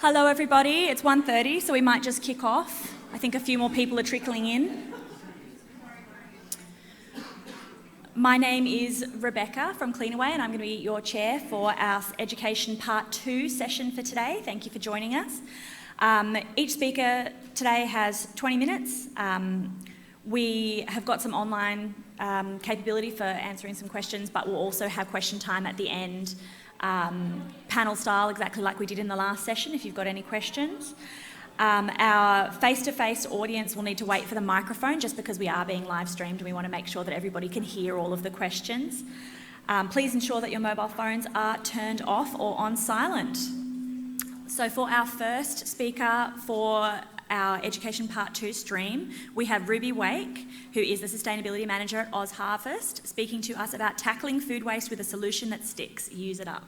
Hello everybody, it's 1:30, so we might just kick off. I think a few more people are trickling in. My name is Rebecca from Cleanaway and I'm going to be your chair for our Education Part 2 session for today. Thank you for joining us. Each speaker today has 20 minutes. We have got some online capability for answering some questions, but we'll also have question time at the end, panel style, exactly like we did in the last session, if you've got any questions. Our face-to-face audience will need to wait for the microphone just because we are being live streamed and we want to make sure that everybody can hear all of the questions. Please ensure that your mobile phones are turned off or on silent. So for our first speaker for our Education Part 2 stream, we have Ruby Wake, who is the Sustainability Manager at OzHarvest, speaking to us about tackling food waste with a solution that sticks. Use it up.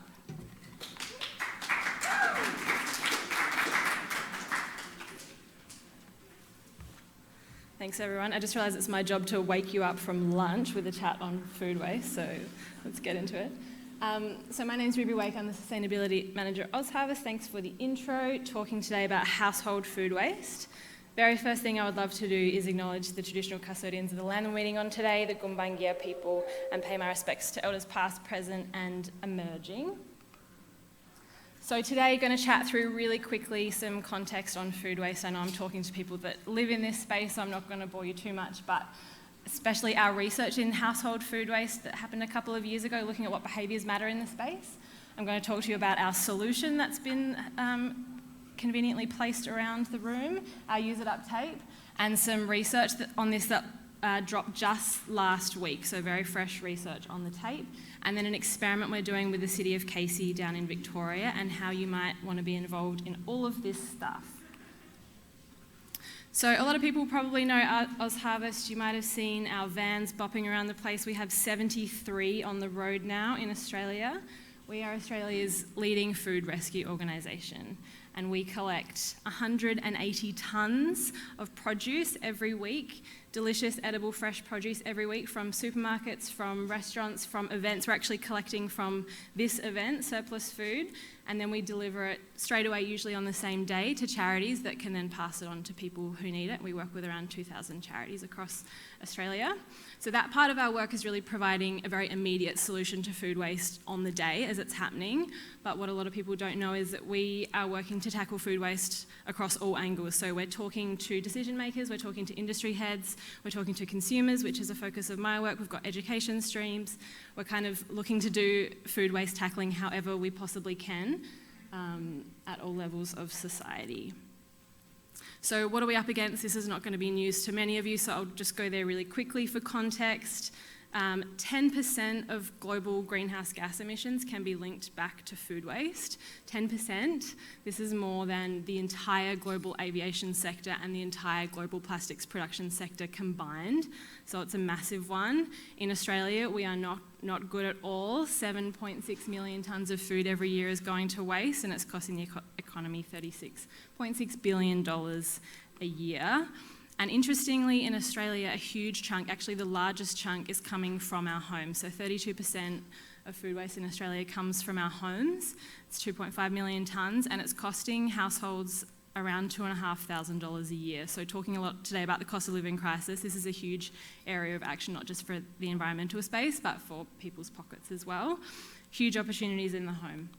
Thanks everyone. I just realised it's my job to wake you up from lunch with a chat on food waste, so let's get into it. So my name's Ruby Wake, I'm the Sustainability Manager at OzHarvest. Thanks for the intro, talking today about household food waste. Very first thing I would love to do is acknowledge the traditional custodians of the land we're meeting on today, the Gumbaynggirr people, and pay my respects to elders past, present and emerging. So today, going to chat through really quickly some context on food waste. I know I'm talking to people that live in this space, so I'm not going to bore you too much, but especially our research in household food waste that happened a couple of years ago, looking at what behaviours matter in the space. I'm going to talk to you about our solution that's been conveniently placed around the room, our use it up tape, and some research on this that dropped just last week, so very fresh research on the tape, and then an experiment we're doing with the City of Casey down in Victoria and how you might want to be involved in all of this stuff. So a lot of people probably know OzHarvest. You might have seen our vans bopping around the place. We have 73 on the road now in Australia. We are Australia's leading food rescue organisation, and we collect 180 tonnes of produce every week, delicious, edible, fresh produce every week from supermarkets, from restaurants, from events. We're actually collecting from this event, surplus food, and then we deliver it straight away, usually on the same day, to charities that can then pass it on to people who need it. We work with around 2,000 charities across Australia. So that part of our work is really providing a very immediate solution to food waste on the day as it's happening. But what a lot of people don't know is that we are working to tackle food waste across all angles. So we're talking to decision makers, we're talking to industry heads, we're talking to consumers, which is a focus of my work. We've got education streams. We're kind of looking to do food waste tackling however we possibly can at all levels of society. So what are we up against? This is not going to be news to many of you, so I'll just go there really quickly for context. 10% of global greenhouse gas emissions can be linked back to food waste. 10%. This is more than the entire global aviation sector and the entire global plastics production sector combined. So it's a massive one. In Australia, we are not good at all. 7.6 million tonnes of food every year is going to waste, and it's costing the economy $36.6 billion a year. And interestingly, in Australia, a huge chunk, actually the largest chunk, is coming from our homes. So 32% of food waste in Australia comes from our homes. It's 2.5 million tonnes, and it's costing households around $2,500 a year. So talking a lot today about the cost of living crisis, this is a huge area of action, not just for the environmental space, but for people's pockets as well. Huge opportunities in the home.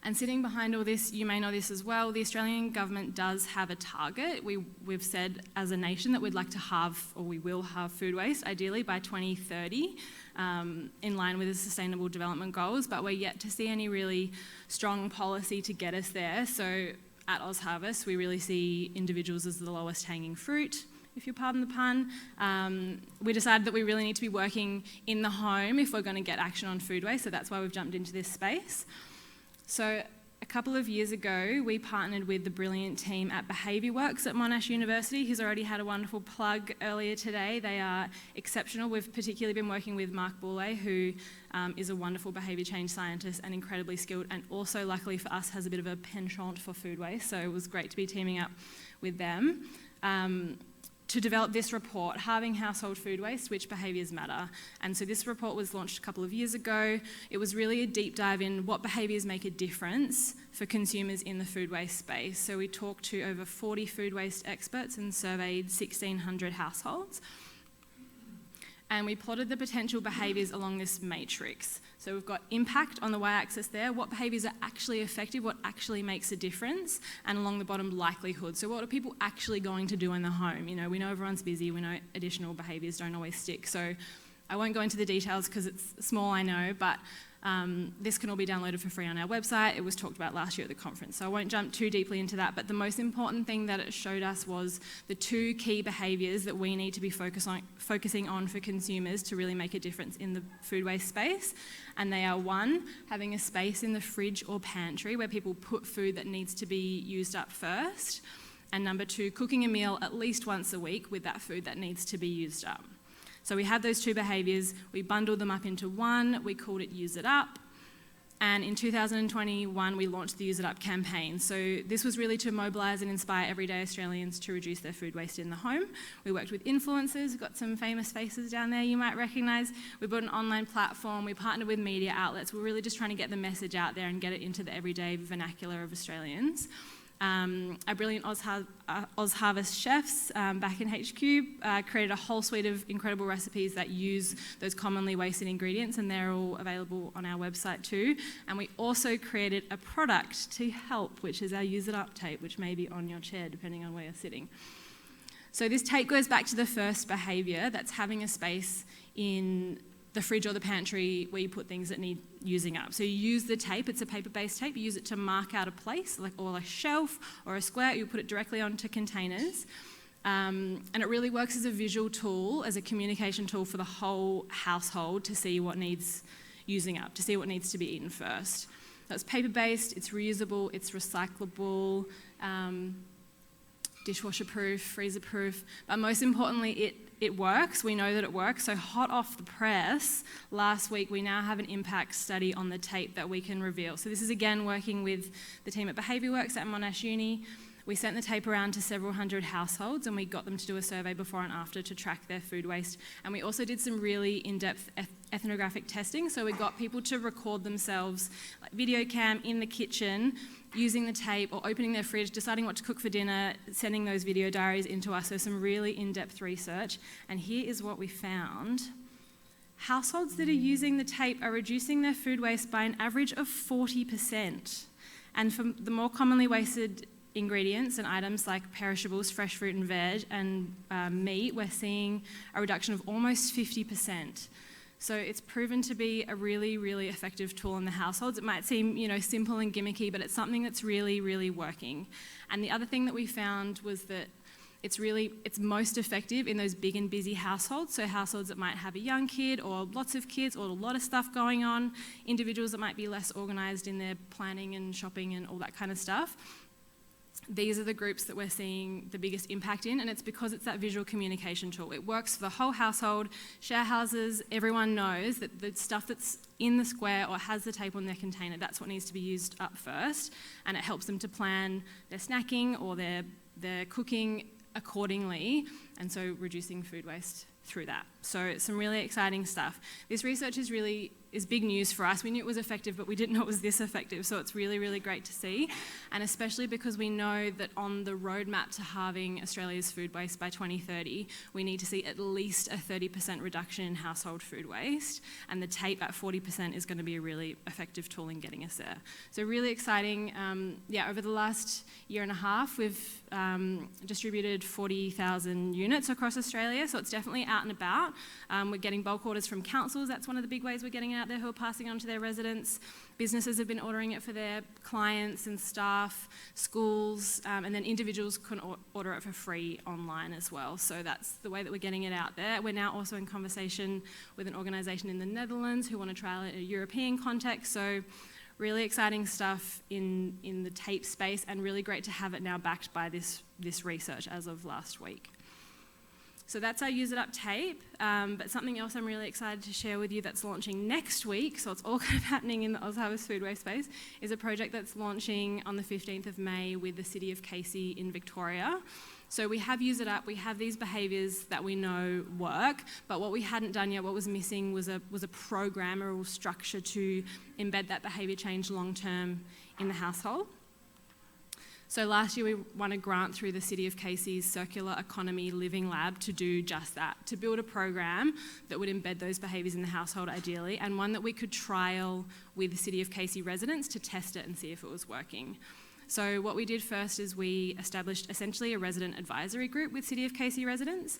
And sitting behind all this, you may know this as well, the Australian government does have a target. We've said as a nation that we'd like to halve, or we will halve food waste, ideally by 2030, in line with the Sustainable Development Goals, but we're yet to see any really strong policy to get us there. So at OzHarvest, we really see individuals as the lowest hanging fruit, if you pardon the pun. We decided that we really need to be working in the home if we're going to get action on food waste, so that's why we've jumped into this space. So a couple of years ago, we partnered with the brilliant team at Behaviour Works at Monash University, who's already had a wonderful plug earlier today. They are exceptional. We've particularly been working with Mark Boulay, who is a wonderful behaviour change scientist and incredibly skilled, and also, luckily for us, has a bit of a penchant for food waste. So it was great to be teaming up with them. to develop this report, Halving Household Food Waste, Which Behaviours Matter. And so this report was launched a couple of years ago. It was really a deep dive in what behaviours make a difference for consumers in the food waste space. So we talked to over 40 food waste experts and surveyed 1,600 households. And we plotted the potential behaviours along this matrix. So we've got impact on the y-axis there, what behaviours are actually effective, what actually makes a difference, and along the bottom, likelihood. So what are people actually going to do in the home? You know, we know everyone's busy, we know additional behaviours don't always stick. So I won't go into the details because it's small, I know, but this can all be downloaded for free on our website. It was talked about last year at the conference, so I won't jump too deeply into that, but the most important thing that it showed us was the 2 key behaviours that we need to be focusing on for consumers to really make a difference in the food waste space. And they are 1, having a space in the fridge or pantry where people put food that needs to be used up first. And number 2, cooking a meal at least once a week with that food that needs to be used up. So we had those 2 behaviours, we bundled them up into one, we called it Use It Up, and in 2021 we launched the Use It Up campaign. So this was really to mobilise and inspire everyday Australians to reduce their food waste in the home. We worked with influencers, we've got some famous faces down there you might recognise. We built an online platform, we partnered with media outlets. We're really just trying to get the message out there and get it into the everyday vernacular of Australians. Our brilliant OzHarvest chefs back in HQ created a whole suite of incredible recipes that use those commonly wasted ingredients, and they're all available on our website too. And we also created a product to help, which is our Use It Up tape, which may be on your chair depending on where you're sitting. So this tape goes back to the first behaviour, that's having a space in the fridge or the pantry where you put things that need using up. So you use the tape, it's a paper-based tape, you use it to mark out a place, or a shelf or a square, you put it directly onto containers. And it really works as a visual tool, as a communication tool for the whole household to see what needs using up, to see what needs to be eaten first. So it's paper-based, it's reusable, it's recyclable, dishwasher-proof, freezer-proof, but most importantly, it works. We know that it works. So hot off the press, last week we now have an impact study on the tape that we can reveal. So this is again working with the team at Behaviour Works at Monash Uni. We sent the tape around to several hundred households and we got them to do a survey before and after to track their food waste. And we also did some really in-depth ethnographic testing. So we got people to record themselves, like video cam in the kitchen, using the tape or opening their fridge, deciding what to cook for dinner, sending those video diaries into us. So some really in-depth research. And here is what we found. Households that are using the tape are reducing their food waste by an average of 40%. And for the more commonly wasted ingredients and items like perishables, fresh fruit and veg, and meat, we're seeing a reduction of almost 50%. So it's proven to be a really, really effective tool in the households. It might seem, simple and gimmicky, but it's something that's really, really working. And the other thing that we found was that it's most effective in those big and busy households. So households that might have a young kid or lots of kids or a lot of stuff going on, individuals that might be less organised in their planning and shopping and all that kind of stuff. These are the groups that we're seeing the biggest impact in, and it's because it's that visual communication tool. It works for the whole household, share houses, everyone knows that the stuff that's in the square or has the tape on their container, that's what needs to be used up first, and it helps them to plan their snacking or their cooking accordingly, and so reducing food waste through that. So some really exciting stuff. This research is big news for us. We knew it was effective, but we didn't know it was this effective. So it's really, really great to see. And especially because we know that on the roadmap to halving Australia's food waste by 2030, we need to see at least a 30% reduction in household food waste. And the tape at 40% is going to be a really effective tool in getting us there. So really exciting. Over the last year and a half, we've distributed 40,000 units across Australia. So it's definitely out and about. We're getting bulk orders from councils. That's one of the big ways we're getting it out there, who are passing on to their residents. Businesses have been ordering it for their clients and staff, schools, and then individuals can order it for free online as well. So that's the way that we're getting it out there. We're now also in conversation with an organisation in the Netherlands who want to trial it in a European context. So really exciting stuff in the tape space, and really great to have it now backed by this research as of last week. So that's our Use It Up tape, but something else I'm really excited to share with you that's launching next week, so it's all kind of happening in the OzHarvest food waste space, is a project that's launching on the 15th of May with the City of Casey in Victoria. So we have used it up, we have these behaviours that we know work, but what we hadn't done yet, what was missing was a program or structure to embed that behaviour change long term in the household. So last year we won a grant through the City of Casey's Circular Economy Living Lab to do just that, to build a program that would embed those behaviours in the household ideally, and one that we could trial with the City of Casey residents to test it and see if it was working. So what we did first is we established essentially a resident advisory group with City of Casey residents,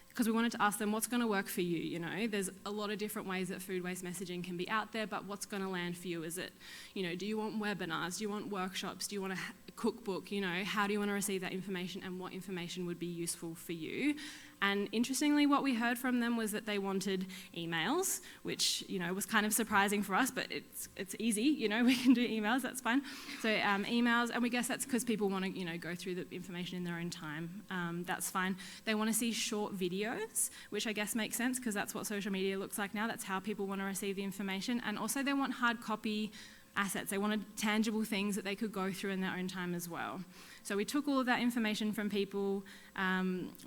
because we wanted to ask them what's going to work for you. You know, there's a lot of different ways that food waste messaging can be out there, but what's going to land for you? Is it, you know, do you want webinars? Do you want workshops? Do you want a cookbook? You know, how do you want to receive that information, and what information would be useful for you? And interestingly, what we heard from them was that they wanted emails, which, you know, was kind of surprising for us, but it's easy, you know, we can do emails, that's fine. So emails, and we guess that's because people want to, you know, go through the information in their own time. That's fine. They want to see short videos, which I guess makes sense because that's what social media looks like now. That's how people want to receive the information. And also they want hard copy assets. They wanted tangible things that they could go through in their own time as well. So we took all of that information from people.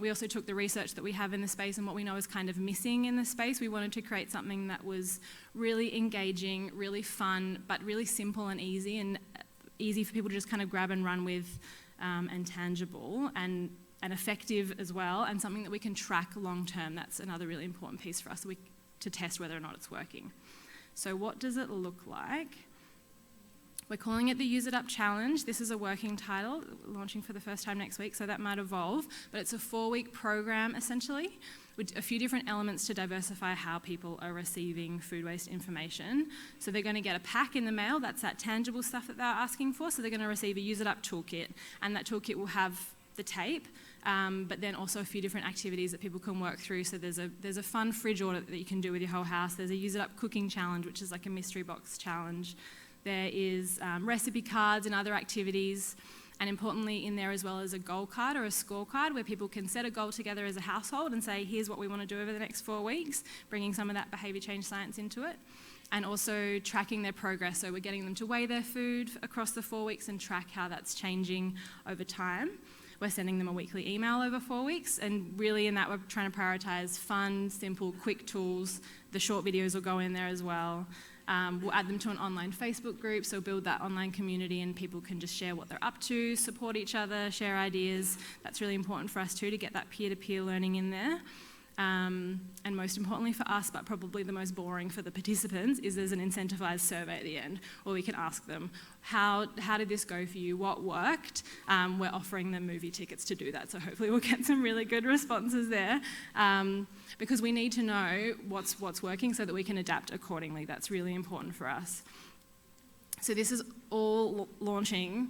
We also took the research that we have in the space and what we know is kind of missing in the space. We wanted to create something that was really engaging, really fun, but really simple and easy for people to just kind of grab and run with, and tangible and effective as well, and something that we can track long term. That's another really important piece for us to test whether or not it's working. So what does it look like? We're calling it the Use It Up Challenge. This is a working title, launching for the first time next week, so that might evolve. But it's a 4-week program, essentially, with a few different elements to diversify how people are receiving food waste information. So they're going to get a pack in the mail. That's that tangible stuff that they're asking for. So they're going to receive a Use It Up toolkit, and that toolkit will have the tape, but then also a few different activities that people can work through. So there's a fun fridge audit that you can do with your whole house. There's a Use It Up cooking challenge, which is like a mystery box challenge. There is recipe cards and other activities, and importantly in there as well as a goal card or a scorecard where people can set a goal together as a household and say, here's what we want to do over the next 4 weeks, bringing some of that behaviour change science into it, and also tracking their progress. So we're getting them to weigh their food across the 4 weeks and track how that's changing over time. We're sending them a weekly email over 4 weeks, and really in that we're trying to prioritise fun, simple, quick tools. The short videos will go in there as well. We'll add them to an online Facebook group, so build that online community and people can just share what they're up to, support each other, share ideas. That's really important for us too, to get that peer-to-peer learning in there. And most importantly for us, but probably the most boring for the participants, is there's an incentivised survey at the end where we can ask them, how did this go for you? What worked? We're offering them movie tickets to do that, so hopefully we'll get some really good responses there. Because we need to know what's working so that we can adapt accordingly. That's really important for us. So this is all launching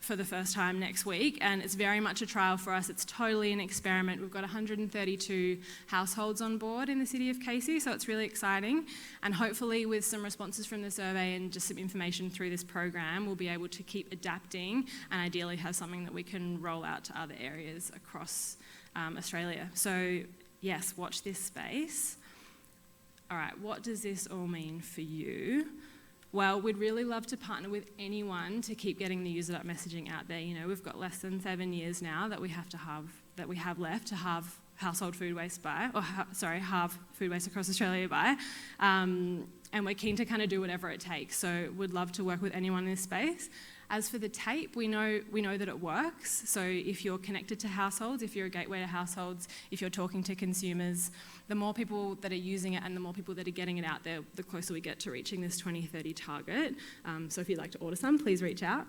for the first time next week, and it's very much a trial for us. It's totally an experiment. We've got 132 households on board in the City of Casey, so it's really exciting, and hopefully with some responses from the survey and just some information through this program, we'll be able to keep adapting and ideally have something that we can roll out to other areas across Australia. So yes, watch this space. All right, what does this all mean for you? Well, we'd really love to partner with anyone to keep getting the Use It Up messaging out there. You know, we've got less than 7 years now that we have left to halve household food waste by, halve food waste across Australia by, and we're keen to kind of do whatever it takes. So we'd love to work with anyone in this space. As for the tape, we know that it works. So if you're connected to households, if you're a gateway to households, if you're talking to consumers, the more people that are using it and the more people that are getting it out there, the closer we get to reaching this 2030 target. So if you'd like to order some, please reach out.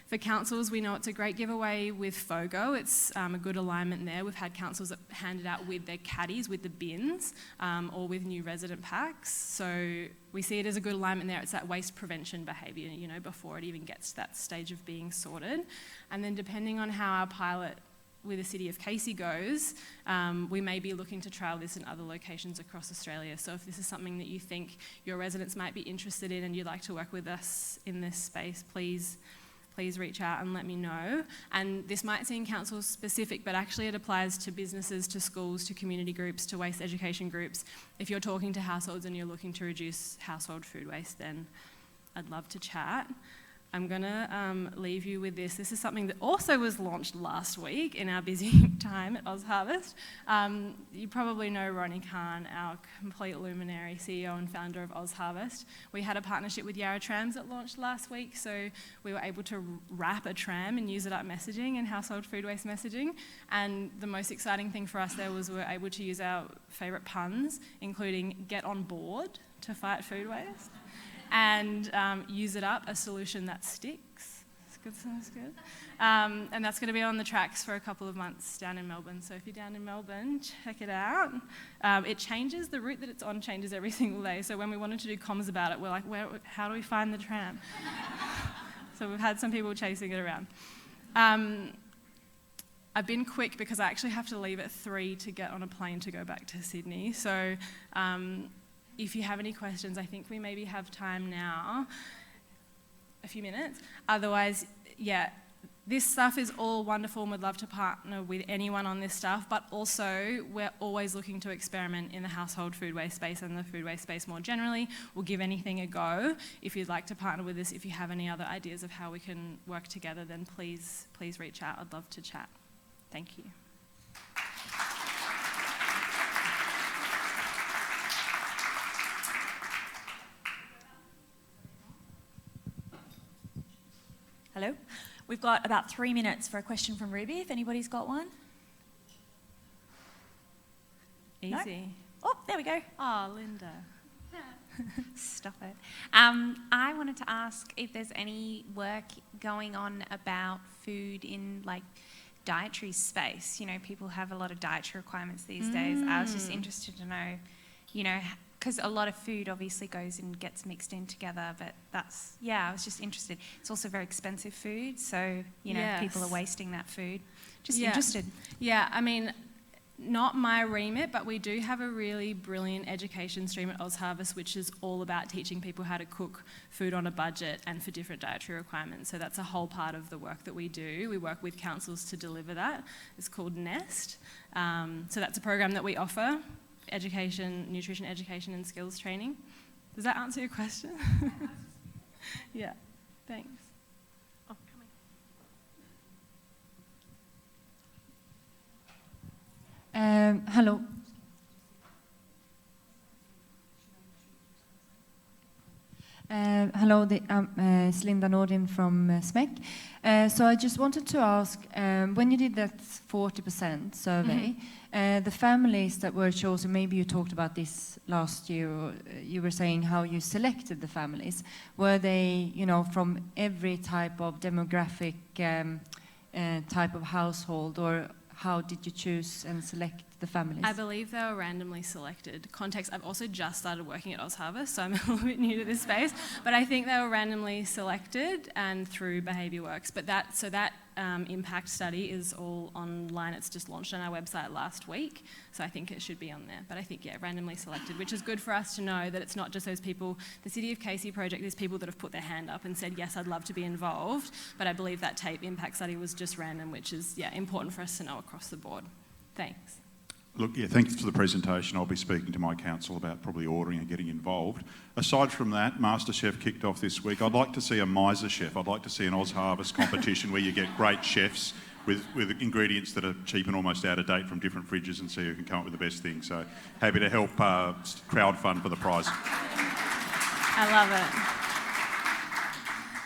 For councils, we know it's a great giveaway with FOGO. It's a good alignment there. We've had councils that hand it out with their caddies, with the bins, or with new resident packs. So we see it as a good alignment there. It's that waste prevention behaviour, you know, before it even gets to that stage of being sorted. And then depending on how our pilot with the City of Casey goes, we may be looking to trial this in other locations across Australia. So if this is something that you think your residents might be interested in and you'd like to work with us in this space, please reach out and let me know. And this might seem council specific, but actually it applies to businesses, to schools, to community groups, to waste education groups. If you're talking to households and you're looking to reduce household food waste, then I'd love to chat. I'm going to leave you with this. This is something that also was launched last week in our busy time at OzHarvest. You probably know Ronnie Khan, our complete luminary CEO and founder of OzHarvest. We had a partnership with Yarra Trams that launched last week, so we were able to wrap a tram and use it up messaging and household food waste messaging. And the most exciting thing for us there was we were able to use our favourite puns, including get on board to fight food waste, and use it up, a solution that sticks. Sounds good. And that's going to be on the tracks for a couple of months down in Melbourne. So if you're down in Melbourne, check it out. It changes, the route that it's on changes every single day. So when we wanted to do comms about it, we're like, how do we find the tram? So we've had some people chasing it around. I've been quick because I actually have to leave at 3 to get on a plane to go back to Sydney. So if you have any questions, I think we maybe have time now, a few minutes. Otherwise, yeah, this stuff is all wonderful and we'd love to partner with anyone on this stuff, but also we're always looking to experiment in the household food waste space and the food waste space more generally. We'll give anything a go. If you'd like to partner with us, if you have any other ideas of how we can work together, then please reach out. I'd love to chat. Thank you. Hello. We've got about 3 minutes for a question from Ruby, if anybody's got one. Easy. No? Oh, there we go. Oh, Linda. Stop it. I wanted to ask if there's any work going on about food in like dietary space. You know, people have a lot of dietary requirements these days. I was just interested to know, you know, because a lot of food obviously goes and gets mixed in together, but I was just interested. It's also very expensive food, so, you know, Yes. people are wasting that food. Just interested. Yeah, I mean, not my remit, but we do have a really brilliant education stream at OzHarvest, which is all about teaching people how to cook food on a budget and for different dietary requirements. So that's a whole part of the work that we do. We work with councils to deliver that. It's called NEST. So that's a program that we offer. Education, nutrition education and skills training. Does that answer your question? Yeah, thanks. Oh, Hello. Hello, it's Linda Nordin from SMEC. So I just wanted to ask, when you did that 40% survey, the families that were chosen, maybe you talked about this last year, or you were saying how you selected the families. Were they, you know, from every type of demographic type of household, or how did you choose and select the families? I believe they were randomly selected. Context, I've also just started working at OzHarvest, so I'm a little bit new to this space, but I think they were randomly selected and through behaviour works. But that impact study is all online. It's just launched on our website last week, so I think it should be on there. But I think, yeah, randomly selected, which is good for us to know that it's not just those people. The City of Casey project, there's people that have put their hand up and said, yes, I'd love to be involved, but I believe that TAPE impact study was just random, which is, yeah, important for us to know across the board. Thanks. Look, yeah, thanks for the presentation. I'll be speaking to my council about probably ordering and getting involved. Aside from that, MasterChef kicked off this week. I'd like to see a miser chef. I'd like to see an OzHarvest competition where you get great chefs with ingredients that are cheap and almost out of date from different fridges, and see who can come up with the best thing. So happy to help crowdfund for the prize. I love it.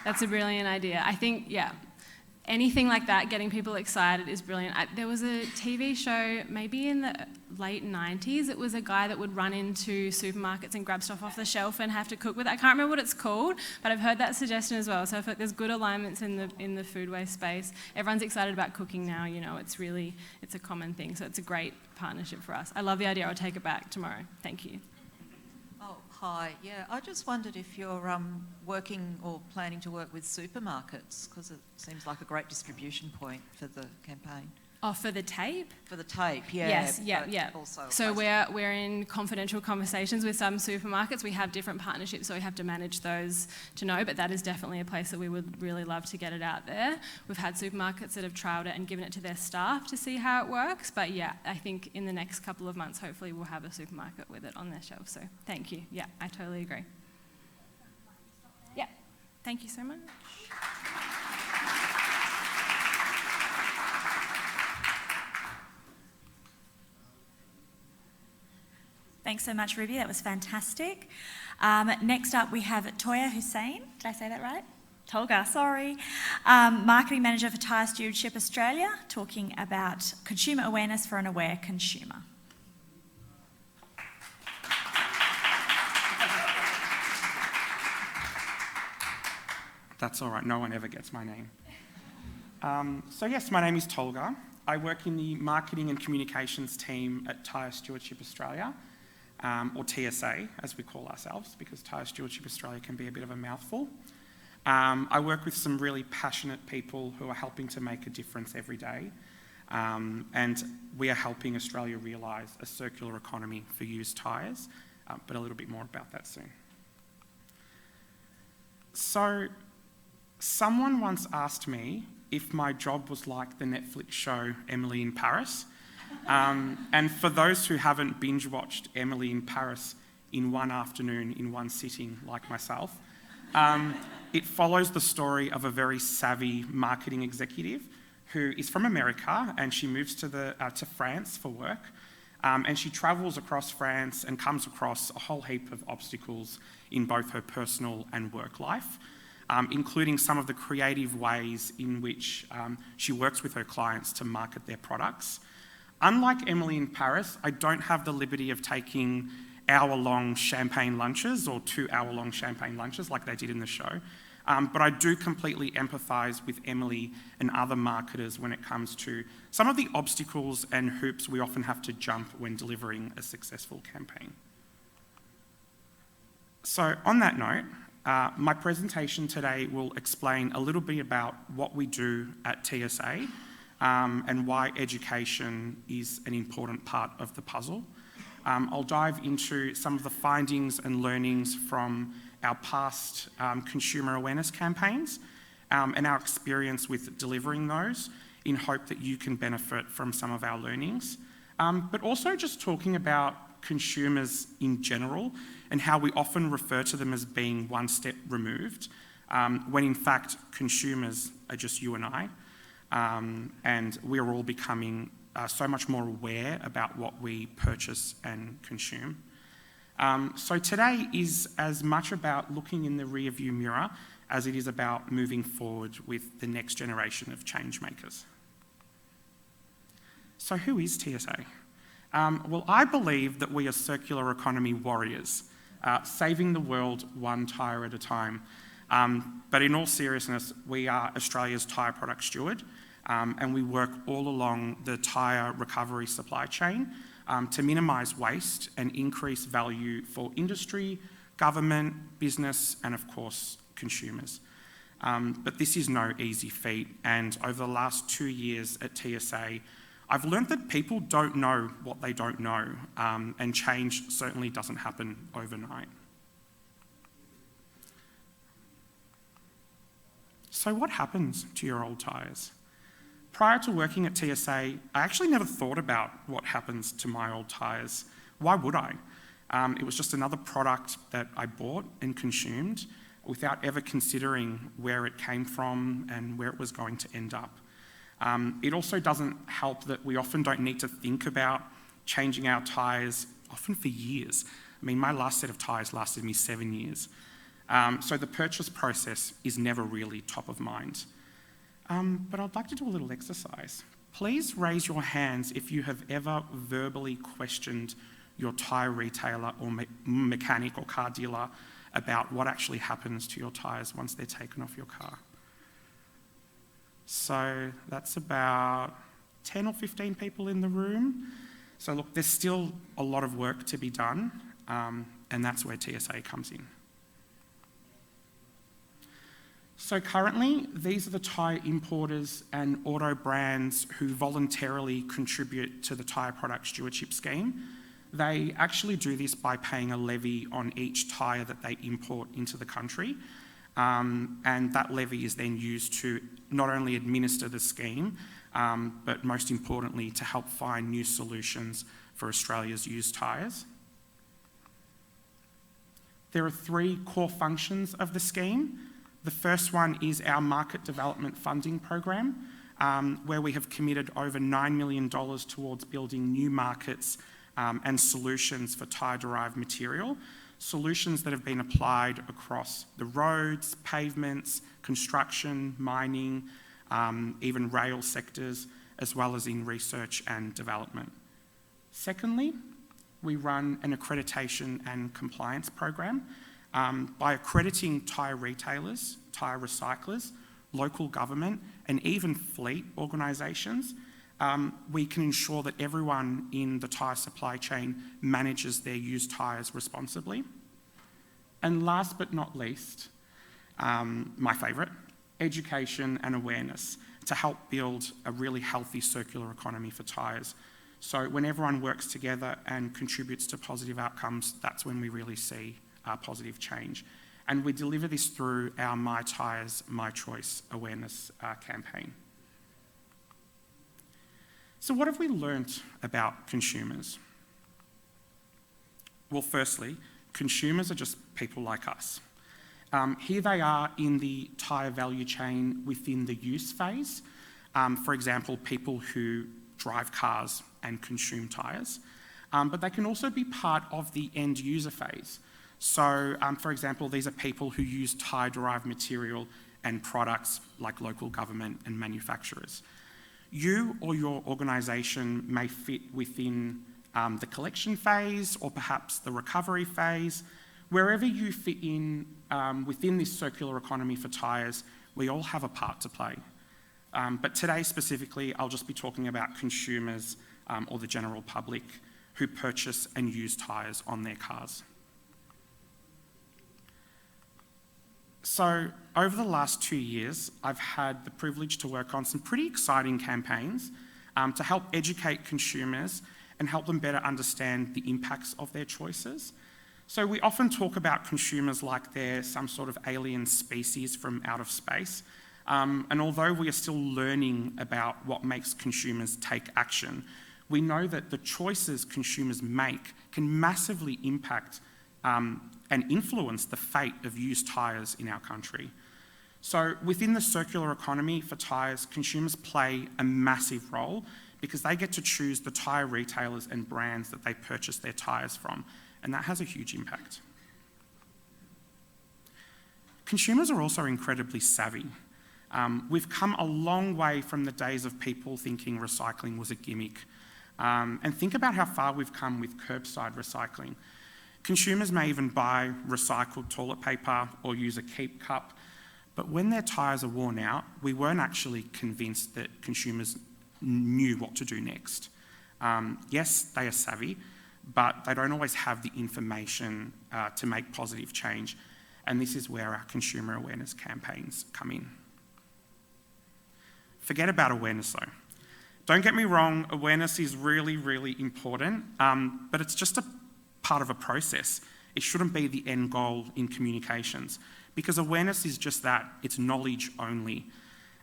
That's a brilliant idea. I think, yeah, anything like that, getting people excited is brilliant. There was a TV show, maybe in the late 90s, it was a guy that would run into supermarkets and grab stuff off the shelf and have to cook with it. I can't remember what it's called, but I've heard that suggestion as well. So I feel like there's good alignments in the food waste space. Everyone's excited about cooking now, you know, it's a common thing. So it's a great partnership for us. I love the idea. I'll take it back tomorrow. Thank you. Oh, hi. Yeah, I just wondered if you're working or planning to work with supermarkets, because it seems like a great distribution point for the campaign. Oh, for the tape? For the tape, yeah. Yes, yeah. Also so we're in confidential conversations with some supermarkets. We have different partnerships, so we have to manage those to know, but that is definitely a place that we would really love to get it out there. We've had supermarkets that have trialled it and given it to their staff to see how it works, but yeah, I think in the next couple of months, hopefully we'll have a supermarket with it on their shelf, so thank you. Yeah, I totally agree. Yeah. Thank you so much. Thanks so much, Ruby. That was fantastic. Next up, we have Tolga Huseyin. Did I say that right? Tolga, sorry. Marketing Manager for Tyre Stewardship Australia, talking about consumer awareness for an aware consumer. That's all right, no one ever gets my name. So yes, my name is Tolga. I work in the Marketing and Communications team at Tyre Stewardship Australia, or TSA, as we call ourselves, because Tyre Stewardship Australia can be a bit of a mouthful. I work with some really passionate people who are helping to make a difference every day, and we are helping Australia realise a circular economy for used tyres, but a little bit more about that soon. So, someone once asked me if my job was like the Netflix show Emily in Paris. And for those who haven't binge-watched Emily in Paris in one afternoon, in one sitting, like myself, it follows the story of a very savvy marketing executive who is from America, and she moves to France for work. And she travels across France and comes across a whole heap of obstacles in both her personal and work life, including some of the creative ways in which she works with her clients to market their products. Unlike Emily in Paris, I don't have the liberty of taking hour-long champagne lunches or 2-hour-long champagne lunches like they did in the show. But I do completely empathise with Emily and other marketers when it comes to some of the obstacles and hoops we often have to jump when delivering a successful campaign. So on that note, my presentation today will explain a little bit about what we do at TSA and why education is an important part of the puzzle. I'll dive into some of the findings and learnings from our past consumer awareness campaigns and our experience with delivering those in hope that you can benefit from some of our learnings. But also just talking about consumers in general and how we often refer to them as being one step removed, when in fact consumers are just you and I. And we're all becoming so much more aware about what we purchase and consume. So today is as much about looking in the rearview mirror as it is about moving forward with the next generation of change makers. So who is TSA? Well, I believe that we are circular economy warriors, saving the world one tyre at a time. But in all seriousness, we are Australia's tyre product steward, and we work all along the tyre recovery supply chain to minimise waste and increase value for industry, government, business, and of course, consumers. But this is no easy feat, and over the last 2 years at TSA, I've learned that people don't know what they don't know, and change certainly doesn't happen overnight. So what happens to your old tyres? Prior to working at TSA, I actually never thought about what happens to my old tyres. Why would I? It was just another product that I bought and consumed without ever considering where it came from and where it was going to end up. It also doesn't help that we often don't need to think about changing our tyres, often for years. I mean, my last set of tyres lasted me 7 years. So the purchase process is never really top of mind. But I'd like to do a little exercise. Please raise your hands if you have ever verbally questioned your tyre retailer or mechanic or car dealer about what actually happens to your tyres once they're taken off your car. So that's about 10 or 15 people in the room. So look, there's still a lot of work to be done, and that's where TSA comes in. So currently, these are the tyre importers and auto brands who voluntarily contribute to the Tyre Product Stewardship Scheme. They actually do this by paying a levy on each tyre that they import into the country. And that levy is then used to not only administer the scheme, but most importantly, to help find new solutions for Australia's used tyres. There are 3 core functions of the scheme. The first one is our Market Development Funding Program, where we have committed over $9 million towards building new markets and solutions for tyre-derived material, solutions that have been applied across the roads, pavements, construction, mining, even rail sectors, as well as in research and development. Secondly, we run an accreditation and compliance program by accrediting tyre retailers, tyre recyclers, local government, and even fleet organisations. We can ensure that everyone in the tyre supply chain manages their used tyres responsibly. And last but not least, my favourite, education and awareness to help build a really healthy circular economy for tyres. So when everyone works together and contributes to positive outcomes, that's when we really see positive change. And we deliver this through our My Tyres, My Choice awareness campaign. So what have we learnt about consumers? Well, firstly, consumers are just people like us. Here they are in the tyre value chain within the use phase. For example, people who drive cars and consume tyres. But they can also be part of the end user phase. So, for example, these are people who use tyre-derived material and products like local government and manufacturers. You or your organisation may fit within the collection phase or perhaps the recovery phase. Wherever you fit in within this circular economy for tyres, we all have a part to play. But today specifically, I'll just be talking about consumers or the general public who purchase and use tyres on their cars. So over the last 2 years, I've had the privilege to work on some pretty exciting campaigns to help educate consumers and help them better understand the impacts of their choices. So we often talk about consumers like they're some sort of alien species from out of space. And although we are still learning about what makes consumers take action, we know that the choices consumers make can massively impact and influence the fate of used tyres in our country. So within the circular economy for tyres, consumers play a massive role because they get to choose the tyre retailers and brands that they purchase their tyres from, and that has a huge impact. Consumers are also incredibly savvy. We've come a long way from the days of people thinking recycling was a gimmick. And think about how far we've come with curbside recycling. Consumers may even buy recycled toilet paper or use a keep cup, but when their tyres are worn out, we weren't actually convinced that consumers knew what to do next. Yes, they are savvy, but they don't always have the information to make positive change, and this is where our consumer awareness campaigns come in. Forget about awareness though. Don't get me wrong, awareness is really, really important, but it's just a part of a process. It shouldn't be the end goal in communications because awareness is just that, it's knowledge only,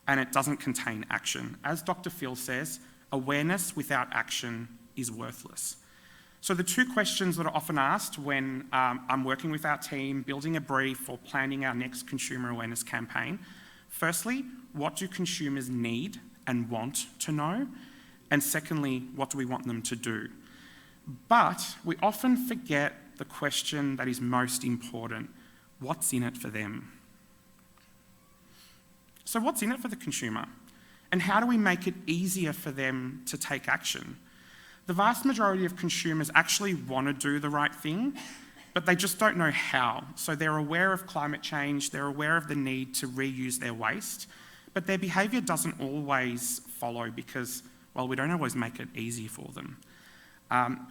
and it doesn't contain action. As Dr. Phil says, awareness without action is worthless. So the two questions that are often asked when I'm working with our team, building a brief or planning our next consumer awareness campaign, firstly, what do consumers need and want to know? And secondly, what do we want them to do? But we often forget the question that is most important: what's in it for them? So what's in it for the consumer? And how do we make it easier for them to take action? The vast majority of consumers actually want to do the right thing, but they just don't know how. So they're aware of climate change, they're aware of the need to reuse their waste, but their behaviour doesn't always follow because, well, we don't always make it easy for them.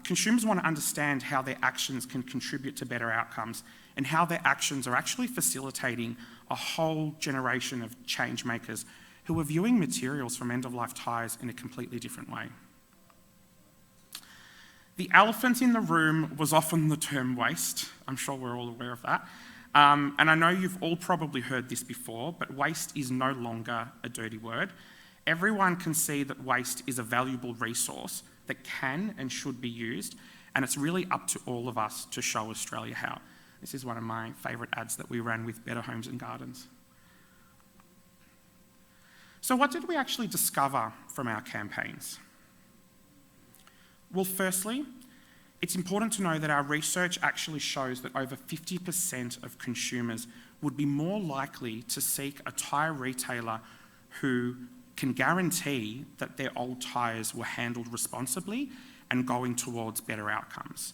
Consumers want to understand how their actions can contribute to better outcomes and how their actions are actually facilitating a whole generation of change makers who are viewing materials from end-of-life tyres in a completely different way. The elephant in the room was often the term waste. I'm sure we're all aware of that. And I know you've all probably heard this before, but waste is no longer a dirty word. Everyone can see that waste is a valuable resource that can and should be used, and it's really up to all of us to show Australia how. This is one of my favourite ads that we ran with Better Homes and Gardens. So what did we actually discover from our campaigns? Well, firstly, it's important to know that our research actually shows that over 50% of consumers would be more likely to seek a tyre retailer who can guarantee that their old tyres were handled responsibly and going towards better outcomes.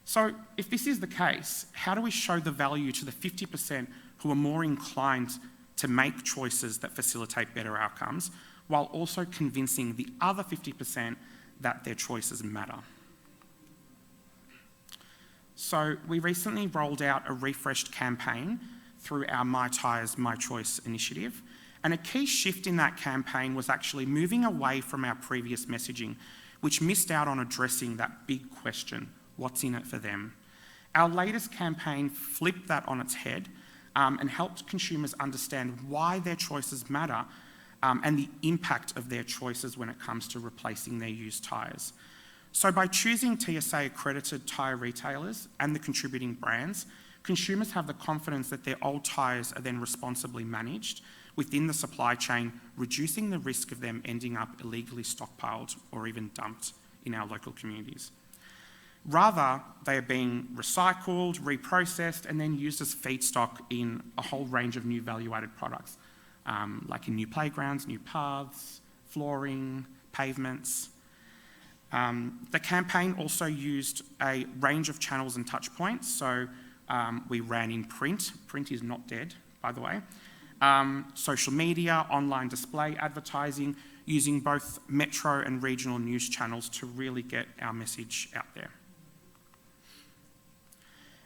So if this is the case, how do we show the value to the 50% who are more inclined to make choices that facilitate better outcomes, while also convincing the other 50% that their choices matter? So we recently rolled out a refreshed campaign through our My Tyres, My Choice initiative. And a key shift in that campaign was actually moving away from our previous messaging, which missed out on addressing that big question, what's in it for them? Our latest campaign flipped that on its head and helped consumers understand why their choices matter and the impact of their choices when it comes to replacing their used tyres. So by choosing TSA accredited tyre retailers and the contributing brands, consumers have the confidence that their old tyres are then responsibly managed within the supply chain, reducing the risk of them ending up illegally stockpiled or even dumped in our local communities. Rather, they are being recycled, reprocessed, and then used as feedstock in a whole range of new value-added products, like in new playgrounds, new paths, flooring, pavements. The campaign also used a range of channels and touch points. So we ran in print. Print is not dead, by the way. Social media, online display advertising, using both metro and regional news channels to really get our message out there.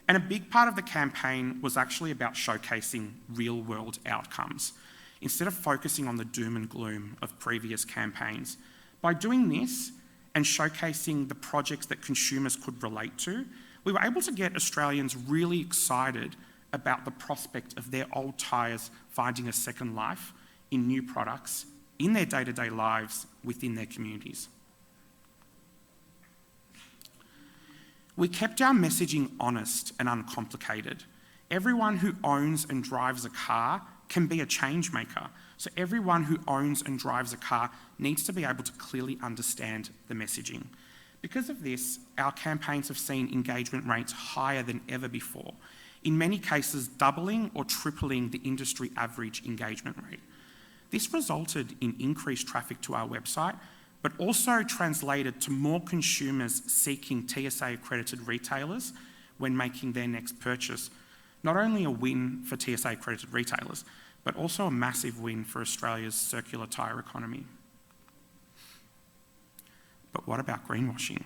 And a big part of the campaign was actually about showcasing real-world outcomes, instead of focusing on the doom and gloom of previous campaigns. By doing this and showcasing the projects that consumers could relate to, we were able to get Australians really excited about the prospect of their old tyres finding a second life in new products in their day-to-day lives within their communities. We kept our messaging honest and uncomplicated. Everyone who owns and drives a car can be a change maker. So everyone who owns and drives a car needs to be able to clearly understand the messaging. Because of this, our campaigns have seen engagement rates higher than ever before, in many cases doubling or tripling the industry average engagement rate. This resulted in increased traffic to our website, but also translated to more consumers seeking TSA accredited retailers when making their next purchase. Not only a win for TSA accredited retailers, but also a massive win for Australia's circular tyre economy. But what about greenwashing?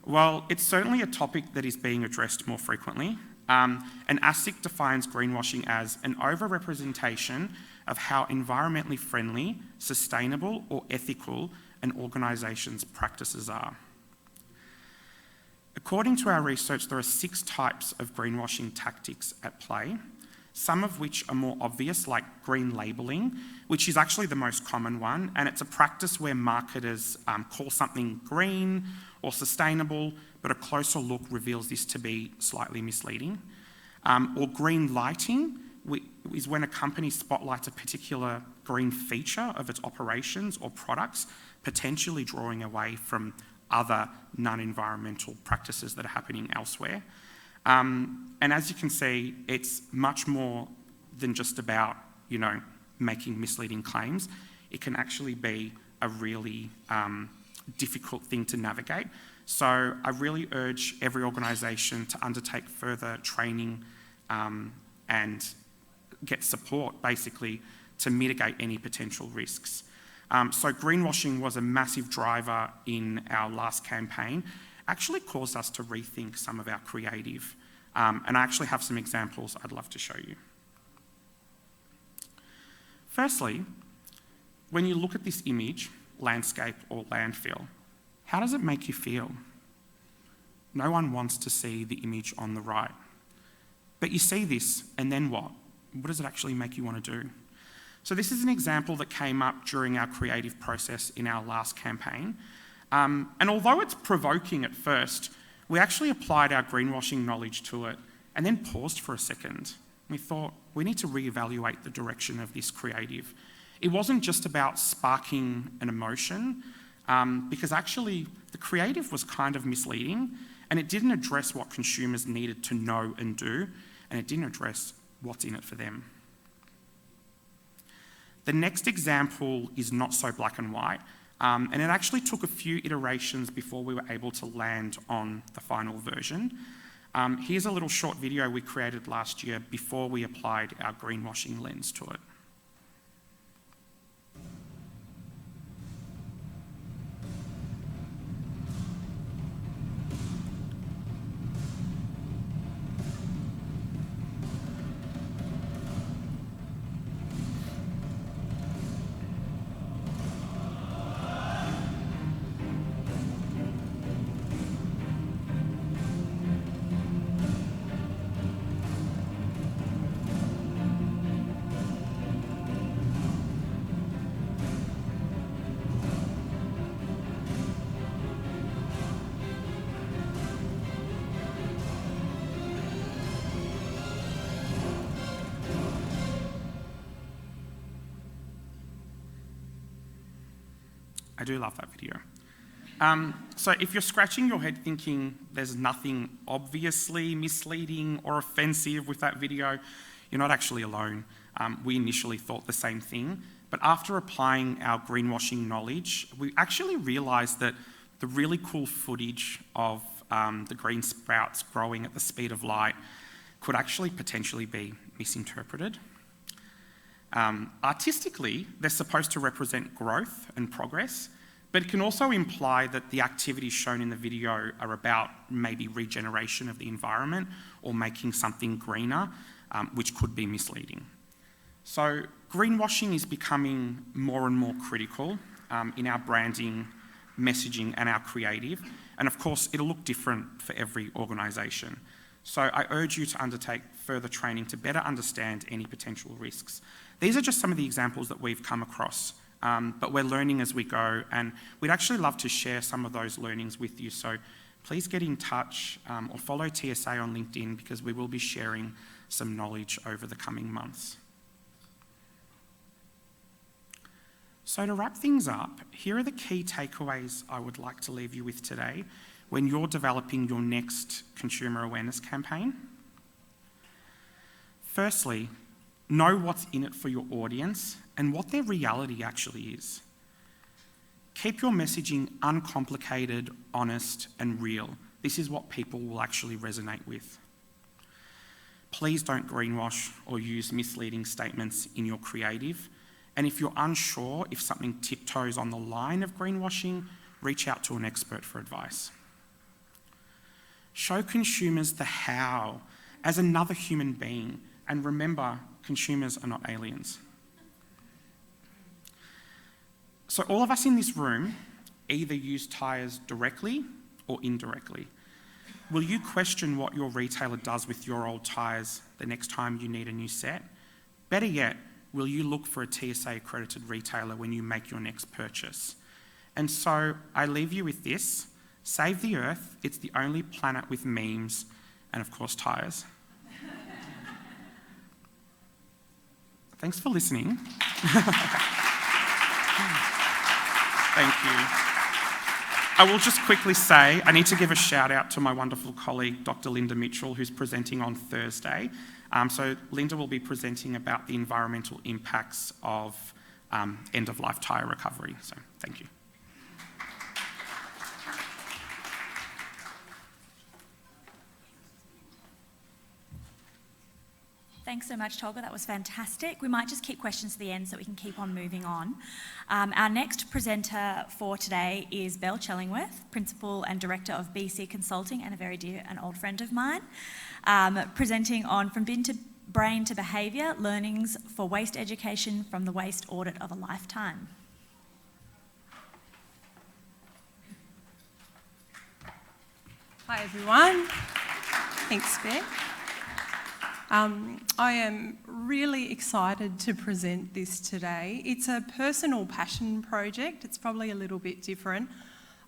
Well, it's certainly a topic that is being addressed more frequently. And ASIC defines greenwashing as an overrepresentation of how environmentally friendly, sustainable, or ethical an organisation's practices are. According to our research, there are 6 types of greenwashing tactics at play, some of which are more obvious, like green labelling, which is actually the most common one, and it's a practice where marketers call something green or sustainable, but a closer look reveals this to be slightly misleading. Or green lighting is when a company spotlights a particular green feature of its operations or products, potentially drawing away from other non-environmental practices that are happening elsewhere. And as you can see, it's much more than just about, making misleading claims. It can actually be a really difficult thing to navigate. So I really urge every organisation to undertake further training and get support, basically, to mitigate any potential risks. So greenwashing was a massive driver in our last campaign, actually caused us to rethink some of our creative. And I actually have some examples I'd love to show you. Firstly, when you look at this image, landscape or landfill, how does it make you feel? No one wants to see the image on the right. But you see this, and then what? What does it actually make you want to do? So this is an example that came up during our creative process in our last campaign. And although it's provoking at first, we actually applied our greenwashing knowledge to it and then paused for a second. We thought, we need to reevaluate the direction of this creative. it wasn't just about sparking an emotion, because actually the creative was kind of misleading, and it didn't address what consumers needed to know and do, and it didn't address what's in it for them. The next example is not so black and white, and it actually took a few iterations before we were able to land on the final version. Here's a little short video we created last year before we applied our greenwashing lens to it. I do love that video. So if you're scratching your head thinking there's nothing obviously misleading or offensive with that video, you're not actually alone. We initially thought the same thing, but after applying our greenwashing knowledge, we actually realised that the really cool footage of the green sprouts growing at the speed of light could actually potentially be misinterpreted. Artistically, they're supposed to represent growth and progress, but it can also imply that the activities shown in the video are about maybe regeneration of the environment or making something greener, which could be misleading. So greenwashing is becoming more and more critical in our branding, messaging and our creative, and of course it'll look different for every organisation. So I urge you to undertake further training to better understand any potential risks. These are just some of the examples that we've come across, but we're learning as we go, and we'd actually love to share some of those learnings with you. So please get in touch or follow TSA on LinkedIn, because we will be sharing some knowledge over the coming months. So to wrap things up, here are the key takeaways I would like to leave you with today when you're developing your next consumer awareness campaign. Firstly, know what's in it for your audience and what their reality actually is. Keep your messaging uncomplicated, honest, and real. This is what people will actually resonate with. Please don't greenwash or use misleading statements in your creative. And if you're unsure if something tiptoes on the line of greenwashing, reach out to an expert for advice. Show consumers the how as another human being, and remember, consumers are not aliens. So all of us in this room either use tyres directly or indirectly. Will you question what your retailer does with your old tyres the next time you need a new set? Better yet, will you look for a TSA accredited retailer when you make your next purchase? And so I leave you with this: save the earth, it's the only planet with memes, and of course tyres. Thanks for listening. Thank you. I will just quickly say, I need to give a shout out to my wonderful colleague, Dr. Linda Mitchell, who's presenting on Thursday. So Linda will be presenting about the environmental impacts of end-of-life tyre recovery. So thank you. Thanks so much, Tolga. That was fantastic. We might just keep questions to the end so we can keep on moving on. Our next presenter for today is Bel Chellingworth, Principal and Director of BC Consulting and a very dear and old friend of mine, presenting on From Bin to Brain to Behaviour, Learnings for Waste Education from the Waste Audit of a Lifetime. Hi everyone. Thanks, Beck. I am really excited to present this today. It's a personal passion project. It's probably a little bit different.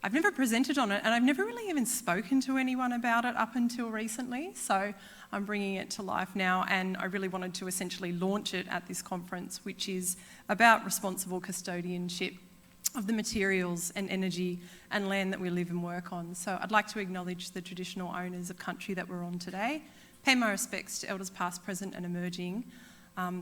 I've never presented on it, and I've never really even spoken to anyone about it up until recently. So I'm bringing it to life now, and I really wanted to essentially launch it at this conference, which is about responsible custodianship of the materials and energy and land that we live and work on. So I'd like to acknowledge the traditional owners of country that we're on today, pay my respects to elders past, present and emerging.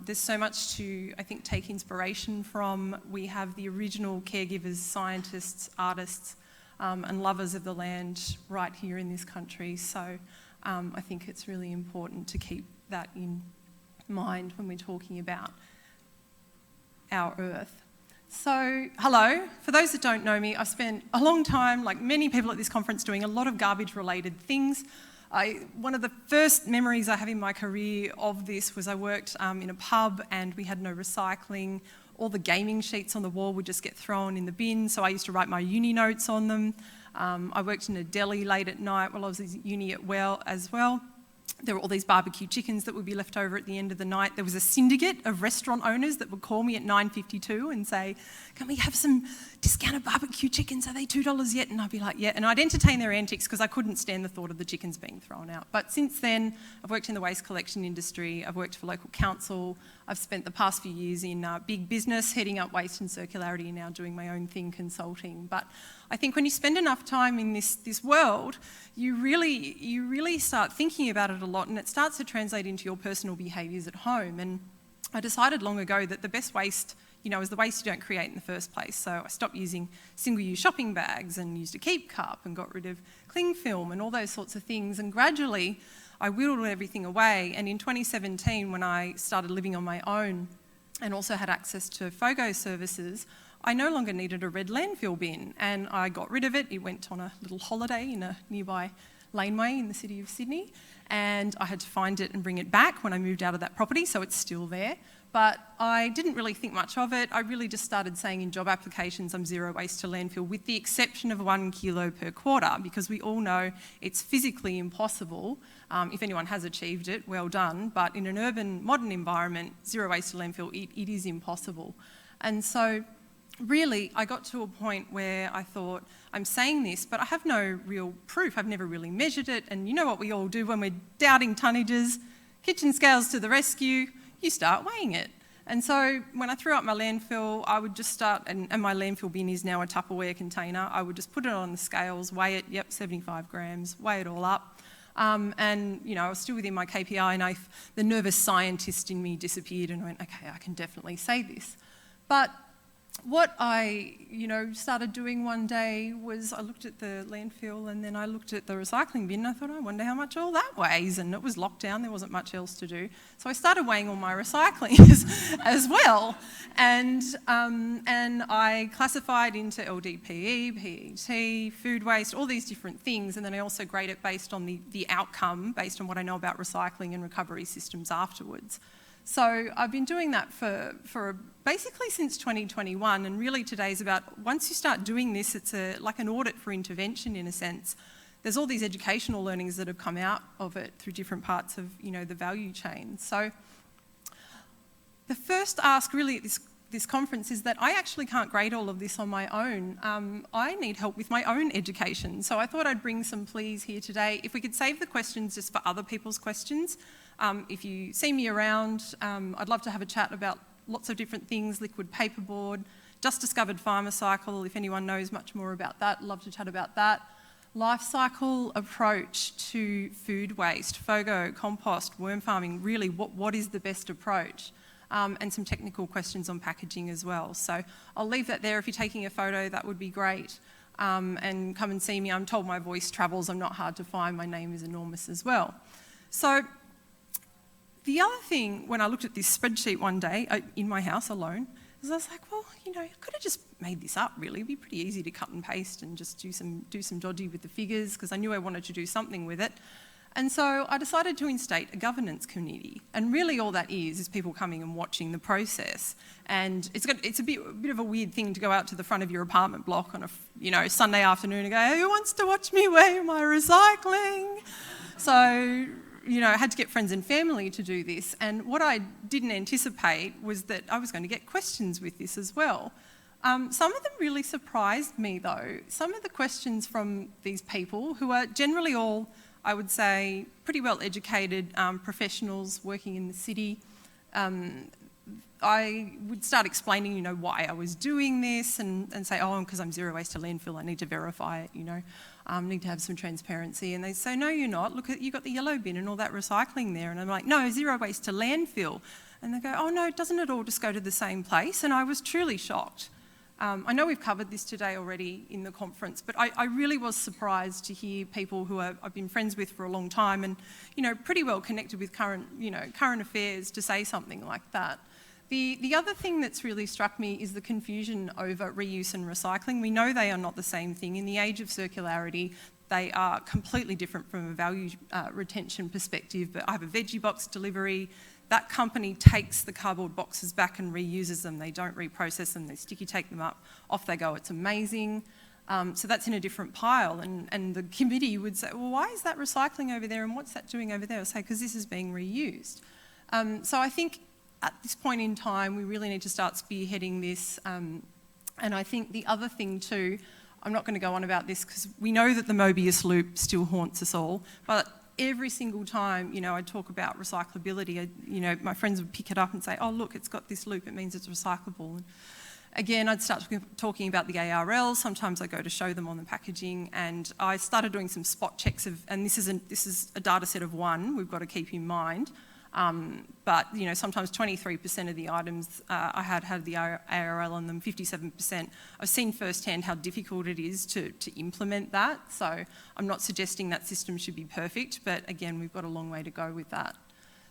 There's so much to, I think, take inspiration from. We have the original caregivers, scientists, artists and lovers of the land right here in this country. So I think it's really important to keep that in mind when we're talking about our earth. So, hello. For those that don't know me, I've spent a long time, like many people at this conference, doing a lot of garbage-related things. One of the first memories I have in my career of this was I worked in a pub and we had no recycling. All the gaming sheets on the wall would just get thrown in the bin, so I used to write my uni notes on them. I worked in a deli late at night while I was at uni as well. There were all these barbecue chickens that would be left over at the end of the night. There was a syndicate of restaurant owners that would call me at 9:52 and say, "Can we have some discounted barbecue chickens? Are they $2 yet?" And I'd be like, "Yeah." And I'd entertain their antics because I couldn't stand the thought of the chickens being thrown out. But since then, I've worked in the waste collection industry. I've worked for local council. I've spent the past few years in big business, heading up waste and circularity, and now doing my own thing, consulting. But I think when you spend enough time in this world, you really start thinking about it a lot, and it starts to translate into your personal behaviours at home. And I decided long ago that the best waste, is the waste you don't create in the first place. So I stopped using single-use shopping bags and used a keep cup and got rid of cling film and all those sorts of things. And gradually, I whittled everything away. And in 2017, when I started living on my own and also had access to FOGO services, I no longer needed a red landfill bin, and I got rid of it. It went on a little holiday in a nearby laneway in the city of Sydney, and I had to find it and bring it back when I moved out of that property, so it's still there. But I didn't really think much of it. I really just started saying in job applications, I'm zero waste to landfill, with the exception of 1 kilo per quarter, because we all know it's physically impossible. If anyone has achieved it, well done. But in an urban, modern environment, zero waste to landfill, it is impossible. And so really, I got to a point where I thought, I'm saying this, but I have no real proof. I've never really measured it. And you know what we all do when we're doubting tonnages? Kitchen scales to the rescue. You start weighing it. And so when I threw out my landfill, I would just start, and my landfill bin is now a Tupperware container, I would just put it on the scales, weigh it, 75 grams, weigh it all up. And, I was still within my KPI, and the nervous scientist in me disappeared, and I went, okay, I can definitely say this. But what I, started doing one day was I looked at the landfill and then I looked at the recycling bin and I thought, I wonder how much all that weighs. And it was locked down, there wasn't much else to do. So I started weighing all my recycling as well. And I classified into LDPE, PET, food waste, all these different things. And then I also grade it based on the outcome, based on what I know about recycling and recovery systems afterwards. So I've been doing that for basically since 2021, and really today's about, once you start doing this, it's like an audit for intervention in a sense. There's all these educational learnings that have come out of it through different parts of, the value chain. So the first ask really at this conference is that I actually can't grade all of this on my own. I need help with my own education. So I thought I'd bring some pleas here today. If we could save the questions just for other people's questions. If you see me around, I'd love to have a chat about lots of different things, liquid paperboard, just discovered farmer cycle, if anyone knows much more about that, I'd love to chat about that. Life cycle approach to food waste, FOGO, compost, worm farming, really what is the best approach? And some technical questions on packaging as well. So I'll leave that there. If you're taking a photo, that would be great. And come and see me. I'm told my voice travels. I'm not hard to find. My name is enormous as well. So the other thing, when I looked at this spreadsheet one day in my house alone, is I was like, well, I could have just made this up, really. It'd be pretty easy to cut and paste and just do some dodgy with the figures, because I knew I wanted to do something with it. And so I decided to instate a governance committee. And really all that is people coming and watching the process. And it's a bit of a weird thing to go out to the front of your apartment block on a Sunday afternoon and go, who wants to watch me weigh my recycling? So I had to get friends and family to do this. And what I didn't anticipate was that I was going to get questions with this as well. Some of them really surprised me though. Some of the questions from these people, who are generally all, I would say, pretty well educated professionals working in the city, I would start explaining, why I was doing this and say, because I'm zero waste to landfill, I need to verify it, need to have some transparency. And they say, no, you're not. Look, you've got the yellow bin and all that recycling there. And I'm like, no, zero waste to landfill. And they go, oh no, doesn't it all just go to the same place? And I was truly shocked. I know we've covered this today already in the conference, but I really was surprised to hear people who I've been friends with for a long time and, pretty well connected with current affairs to say something like that. The other thing that's really struck me is the confusion over reuse and recycling. We know they are not the same thing. In the age of circularity, they are completely different from a value retention perspective. But I have a veggie box delivery. That company takes the cardboard boxes back and reuses them. They don't reprocess them. They sticky take them up. Off they go. It's amazing. So that's in a different pile. And the committee would say, well, why is that recycling over there and what's that doing over there? I say, because this is being reused. So I think at this point in time, we really need to start spearheading this. And I think the other thing too, I'm not going to go on about this because we know that the Mobius loop still haunts us all, but every single time, I talk about recyclability, my friends would pick it up and say, oh, look, it's got this loop, it means it's recyclable. And again, I'd start talking about the ARL. Sometimes I go to show them on the packaging, and I started doing some spot checks and this is a data set of one we've got to keep in mind. But sometimes 23% of the items I had the ARL on them, 57%. I've seen firsthand how difficult it is to implement that. So I'm not suggesting that system should be perfect, but again, we've got a long way to go with that.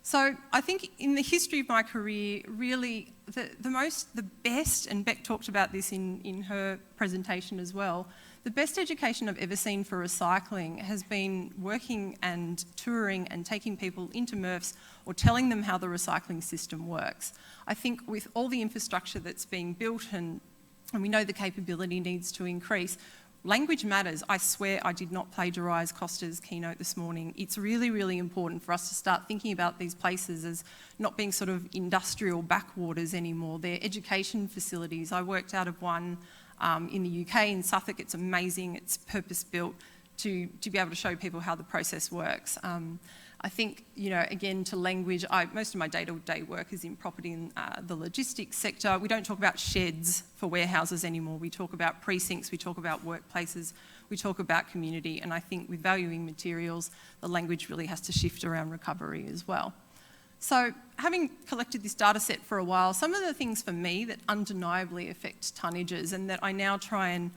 So I think in the history of my career, really the best, and Beck talked about this in her presentation as well, the best education I've ever seen for recycling has been working and touring and taking people into MRFs or telling them how the recycling system works. I think with all the infrastructure that's being built and we know the capability needs to increase, language matters. I swear I did not plagiarise Costa's keynote this morning. It's really, really important for us to start thinking about these places as not being sort of industrial backwaters anymore. They're education facilities. I worked out of one in the UK, in Suffolk. It's amazing. It's purpose-built to be able to show people how the process works. I think, again, to language, most of my day-to-day work is in property and the logistics sector. We don't talk about sheds for warehouses anymore. We talk about precincts, we talk about workplaces, we talk about community, and I think with valuing materials, the language really has to shift around recovery as well. So having collected this data set for a while, some of the things for me that undeniably affect tonnages and that I now try and,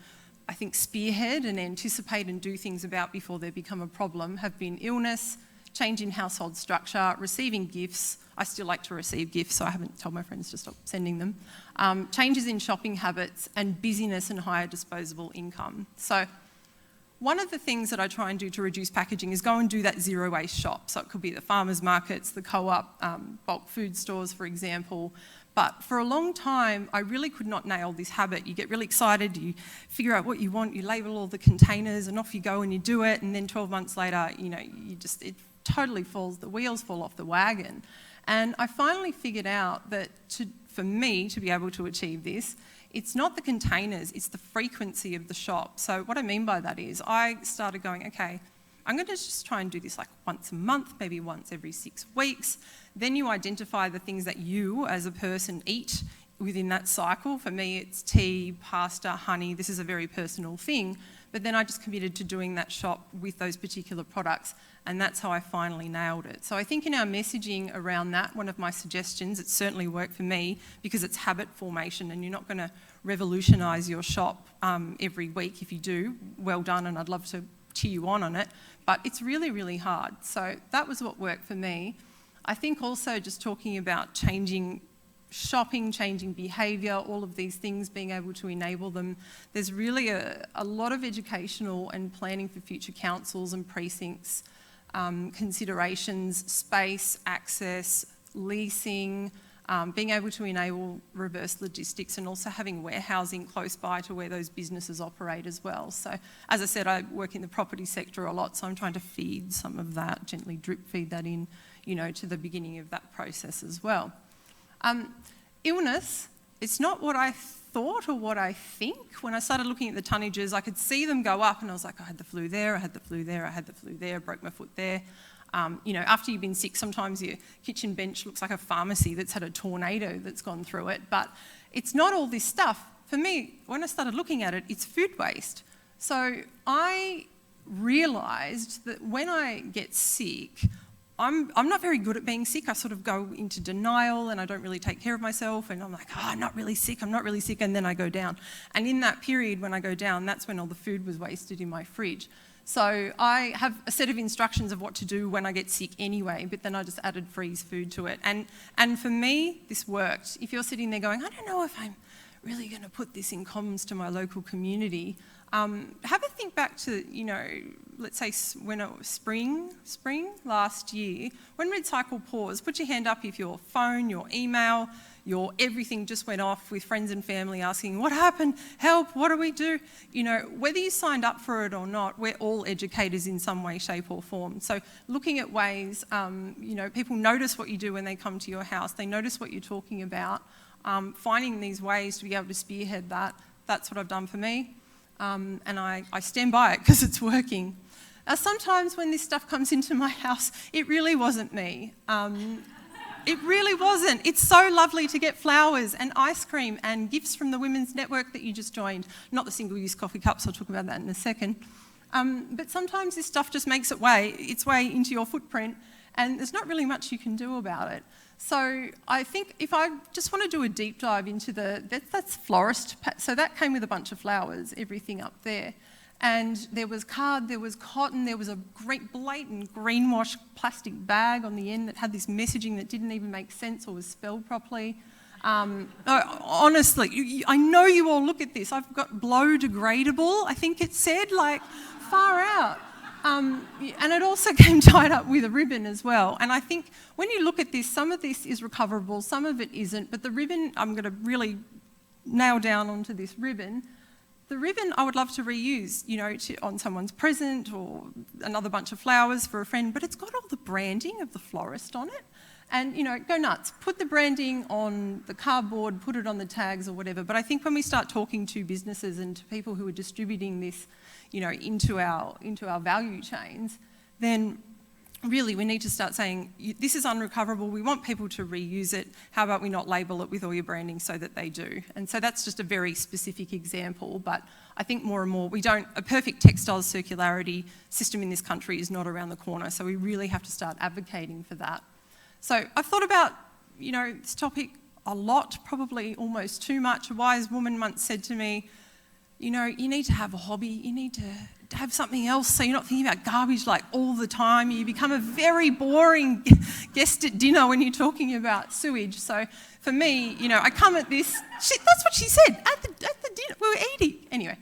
I think, spearhead and anticipate and do things about before they become a problem have been illness, change in household structure, receiving gifts. I still like to receive gifts, so I haven't told my friends to stop sending them. Changes in shopping habits and busyness and higher disposable income. So one of the things that I try and do to reduce packaging is go and do that zero waste shop. So it could be the farmers markets, the co-op, bulk food stores, for example. But for a long time, I really could not nail this habit. You get really excited, you figure out what you want, you label all the containers, and off you go and you do it. And then 12 months later, it totally falls, the wheels fall off the wagon. And I finally figured out that for me to be able to achieve this, it's not the containers, it's the frequency of the shop. So what I mean by that is I started going, okay, I'm going to just try and do this like once a month, maybe once every 6 weeks. Then you identify the things that you as a person eat within that cycle. For me, it's tea, pasta, honey. This is a very personal thing. But then I just committed to doing that shop with those particular products, and that's how I finally nailed it. So I think in our messaging around that, one of my suggestions, it certainly worked for me because it's habit formation and you're not going to revolutionise your shop every week. If you do, well done, and I'd love to cheer you on it, but it's really, really hard. So that was what worked for me. I think also just talking about changing shopping, changing behaviour, all of these things, being able to enable them. There's really a lot of educational and planning for future councils and precincts, considerations, space, access, leasing, being able to enable reverse logistics and also having warehousing close by to where those businesses operate as well. So as I said, I work in the property sector a lot, so I'm trying to feed some of that, gently drip feed that in, to the beginning of that process as well. Illness, it's not what I thought or what I think. When I started looking at the tonnages, I could see them go up and I was like, I had the flu there, I had the flu there, I had the flu there, broke my foot there. After you've been sick, sometimes your kitchen bench looks like a pharmacy that's had a tornado that's gone through it. But it's not all this stuff. For me, when I started looking at it, it's food waste. So I realised that when I get sick, I'm not very good at being sick. I sort of go into denial and I don't really take care of myself, and I'm like, I'm not really sick, and then I go down. And in that period when I go down, that's when all the food was wasted in my fridge. So I have a set of instructions of what to do when I get sick anyway, but then I just added freeze food to it. And for me, this worked. If you're sitting there going, I don't know if I'm really going to put this in comms to my local community, have a think back to, let's say when it was spring last year, when REDcycle paused, put your hand up if your phone, your email, your everything just went off with friends and family asking, what happened? Help, what do we do? Whether you signed up for it or not, we're all educators in some way, shape or form. So looking at ways, people notice what you do when they come to your house. They notice what you're talking about. Finding these ways to be able to spearhead that's what I've done for me. And I stand by it because it's working. Sometimes when this stuff comes into my house, it really wasn't me. It really wasn't. It's so lovely to get flowers and ice cream and gifts from the Women's Network that you just joined. Not the single-use coffee cups, I'll talk about that in a second. But sometimes this stuff just makes its way into your footprint, and there's not really much you can do about it. So I think if I just want to do a deep dive into that's florist, so that came with a bunch of flowers, everything up there. And there was card, there was cotton, there was a great blatant greenwash plastic bag on the end that had this messaging that didn't even make sense or was spelled properly. Honestly, I know you all look at this. I've got blow degradable, I think it said, far out. And it also came tied up with a ribbon as well. And I think when you look at this, some of this is recoverable, some of it isn't. But the ribbon, I'm going to really nail down onto this ribbon. The ribbon I would love to reuse, on someone's present or another bunch of flowers for a friend, but it's got all the branding of the florist on it. And, go nuts. Put the branding on the cardboard, put it on the tags or whatever. But I think when we start talking to businesses and to people who are distributing this, into our value chains, then really we need to start saying, this is unrecoverable, we want people to reuse it, how about we not label it with all your branding so that they do? And so that's just a very specific example, but I think more and more a perfect textiles circularity system in this country is not around the corner, so we really have to start advocating for that. So I've thought about, this topic a lot, probably almost too much. A wise woman once said to me, you need to have a hobby, you need to have something else so you're not thinking about garbage all the time. You become a very boring guest at dinner when you're talking about sewage. So for me, I come at this, that's what she said at the dinner, we were eating. Anyway,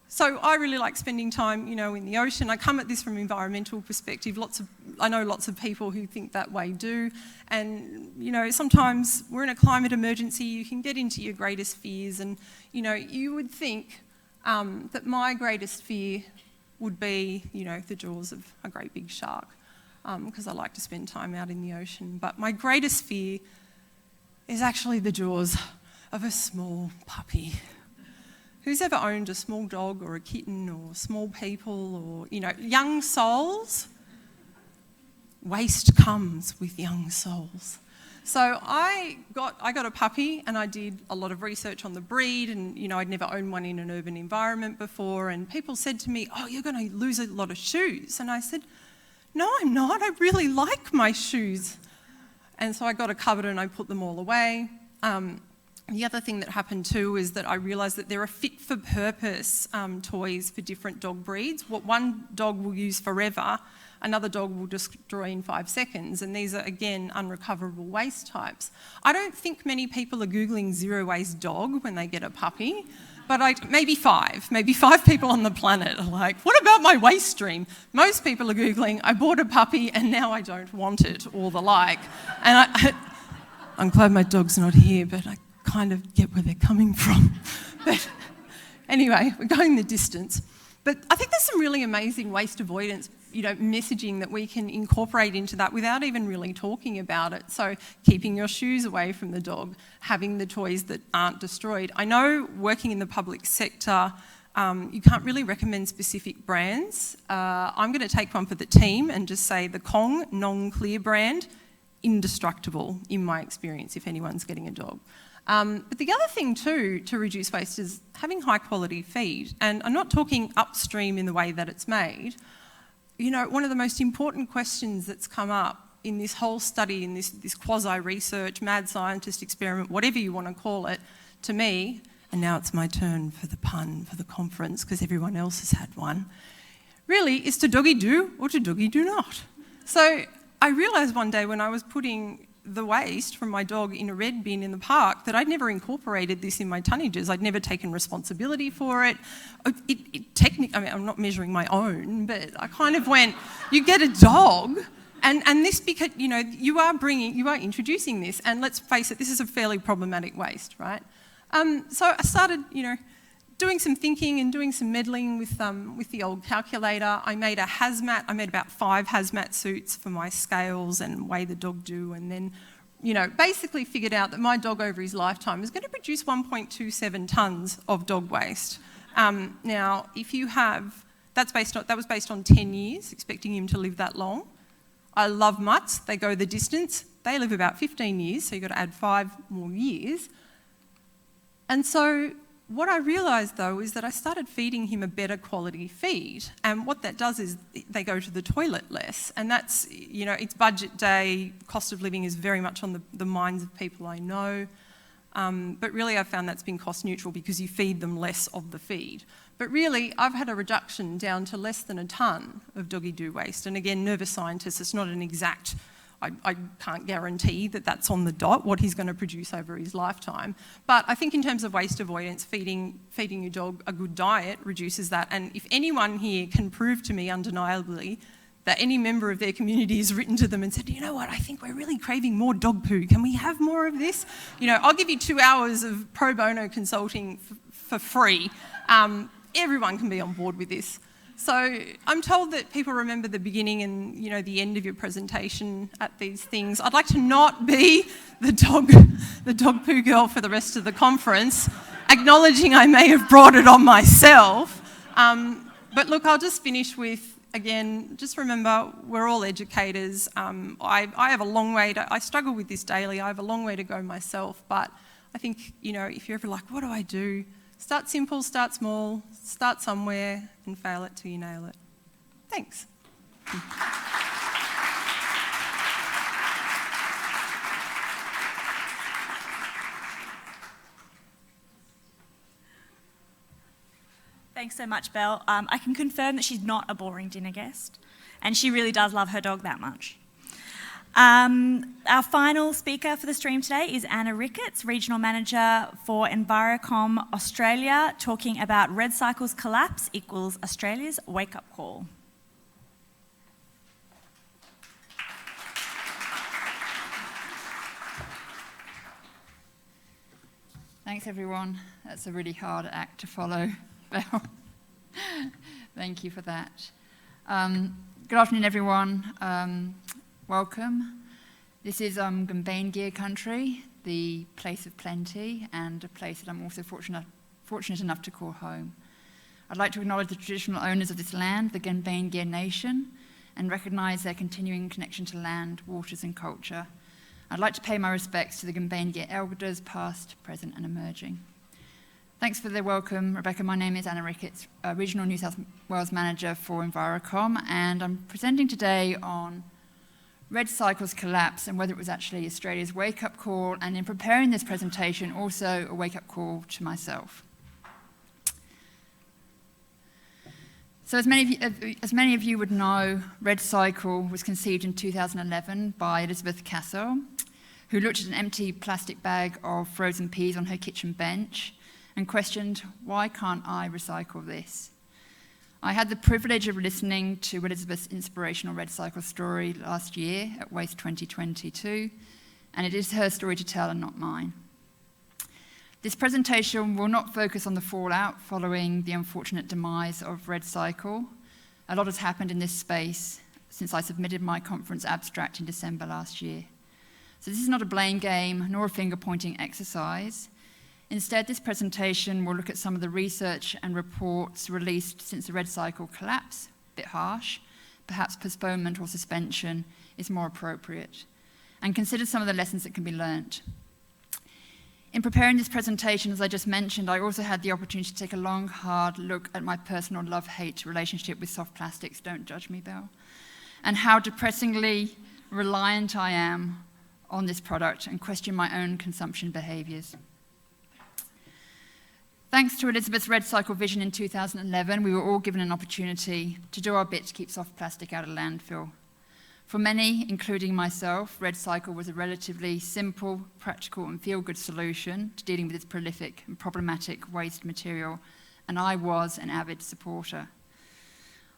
So I really like spending time, in the ocean. I come at this from an environmental perspective. I know lots of people who think that way do. And, sometimes we're in a climate emergency. You can get into your greatest fears. And, you would think that my greatest fear would be, the jaws of a great big shark, because I like to spend time out in the ocean. But my greatest fear is actually the jaws of a small puppy. Who's ever owned a small dog or a kitten or small people or, young souls? Waste comes with young souls. So I got a puppy and I did a lot of research on the breed and, I'd never owned one in an urban environment before, and people said to me, you're going to lose a lot of shoes. And I said, no, I'm not. I really like my shoes. And so I got a cupboard and I put them all away. The other thing that happened too is that I realised that there are fit-for-purpose toys for different dog breeds. What one dog will use forever, another dog will destroy in 5 seconds, and these are, again, unrecoverable waste types. I don't think many people are Googling zero-waste dog when they get a puppy, but maybe five people on the planet are like, what about my waste stream? Most people are Googling, I bought a puppy and now I don't want it, or the like. And I'm glad my dog's not here, but I kind of get where they're coming from. But anyway, we're going the distance. But I think there's some really amazing waste avoidance messaging that we can incorporate into that without even really talking about it. So keeping your shoes away from the dog, having the toys that aren't destroyed. I know working in the public sector, you can't really recommend specific brands. I'm going to take one for the team and just say the Kong non-clear brand, indestructible in my experience if anyone's getting a dog. But the other thing too to reduce waste is having high quality feed. And I'm not talking upstream in the way that it's made. One of the most important questions that's come up in this whole study, in this quasi-research, mad scientist experiment, whatever you want to call it, to me, and now it's my turn for the pun for the conference because everyone else has had one, really is to doggy do or to doggy do not. So I realised one day when I was putting the waste from my dog in a red bin in the park that I'd never incorporated this in my tonnages. I'd never taken responsibility for it. Technically, I mean, I'm not measuring my own, but I kind of went, you get a dog, and this because, you are introducing this, and let's face it, this is a fairly problematic waste, right? So I started, doing some thinking and doing some meddling with the old calculator. I made about 5 hazmat suits for my scales and weigh the dog do, and then, basically figured out that my dog over his lifetime is going to produce 1.27 tonnes of dog waste. Now, if you have, that was based on 10 years, expecting him to live that long. I love mutts, they go the distance. They live about 15 years, so you've got to add 5 more years. And so what I realised though is that I started feeding him a better quality feed, and what that does is they go to the toilet less, and that's, it's budget day, cost of living is very much on the minds of people I know, but really I've found that's been cost neutral because you feed them less of the feed. But really I've had a reduction down to less than a tonne of doggy do waste, and again, nervous scientists, it's not an exact, I can't guarantee that that's on the dot, what he's going to produce over his lifetime. But I think in terms of waste avoidance, feeding your dog a good diet reduces that. And if anyone here can prove to me undeniably that any member of their community has written to them and said, you know what, I think we're really craving more dog poo, can we have more of this? I'll give you 2 hours of pro bono consulting for free. Everyone can be on board with this. So I'm told that people remember the beginning and, the end of your presentation at these things. I'd like to not be the dog poo girl for the rest of the conference, acknowledging I may have brought it on myself. But look, I'll just finish with, again, just remember, we're all educators. I have a long way I struggle with this daily. I have a long way to go myself. But I think, if you're ever like, what do I do? Start simple, start small, start somewhere and fail it till you nail it. Thanks. Thanks so much, Belle. I can confirm that she's not a boring dinner guest, and she really does love her dog that much. Our final speaker for the stream today is Anna Ricketts, Regional Manager for EnviroCom Australia, talking about REDcycle's collapse equals Australia's wake-up call. Thanks everyone. That's a really hard act to follow, Belle. Thank you for that. Good afternoon everyone. Welcome. This is Gumbaynggirr country, the place of plenty, and a place that I'm also fortunate enough to call home. I'd like to acknowledge the traditional owners of this land, the Gumbaynggirr Nation, and recognise their continuing connection to land, waters and culture. I'd like to pay my respects to the Gumbaynggirr elders, past, present and emerging. Thanks for the welcome, Rebecca. My name is Anna Ricketts, Regional New South Wales Manager for EnviroCom, and I'm presenting today on REDcycle's collapse and whether it was actually Australia's wake-up call, and in preparing this presentation, also a wake-up call to myself. So as many of you would know, REDcycle was conceived in 2011 by Elizabeth Cassell, who looked at an empty plastic bag of frozen peas on her kitchen bench and questioned, why can't I recycle this? I had the privilege of listening to Elizabeth's inspirational REDcycle story last year at Waste 2022, and it is her story to tell and not mine. This presentation will not focus on the fallout following the unfortunate demise of REDcycle, A lot has happened in this space since I submitted my conference abstract in December last year. So this is not a blame game nor a finger-pointing exercise. Instead, this presentation will look at some of the research and reports released since the REDcycle collapse, a bit harsh, perhaps postponement or suspension is more appropriate, and consider some of the lessons that can be learnt. In preparing this presentation, as I just mentioned, I also had the opportunity to take a long, hard look at my personal love-hate relationship with soft plastics, don't judge me, Belle, and how depressingly reliant I am on this product and question my own consumption behaviours. Thanks to Elizabeth's REDcycle vision in 2011, we were all given an opportunity to do our bit to keep soft plastic out of landfill. For many, including myself, REDcycle was a relatively simple, practical and feel-good solution to dealing with this prolific and problematic waste material, and I was an avid supporter.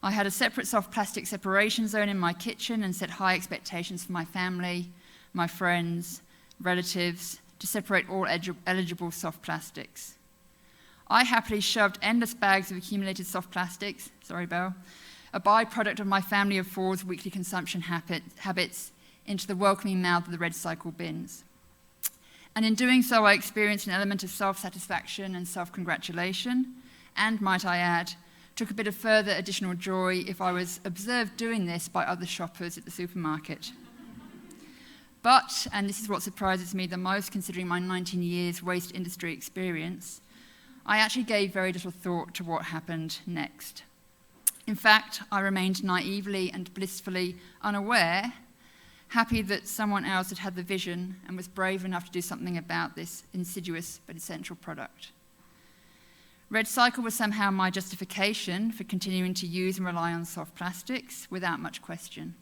I had a separate soft plastic separation zone in my kitchen and set high expectations for my family, my friends, relatives, to separate all eligible soft plastics. I happily shoved endless bags of accumulated soft plastics, sorry Belle, a byproduct of my family of four's weekly consumption habits, into the welcoming mouth of the REDcycle bins. And in doing so, I experienced an element of self-satisfaction and self-congratulation, and, might I add, took a bit of further additional joy if I was observed doing this by other shoppers at the supermarket. But, and this is what surprises me the most considering my 19 years waste industry experience, I actually gave very little thought to what happened next. In fact, I remained naively and blissfully unaware, happy that someone else had had the vision and was brave enough to do something about this insidious but essential product. REDcycle was somehow my justification for continuing to use and rely on soft plastics without much question.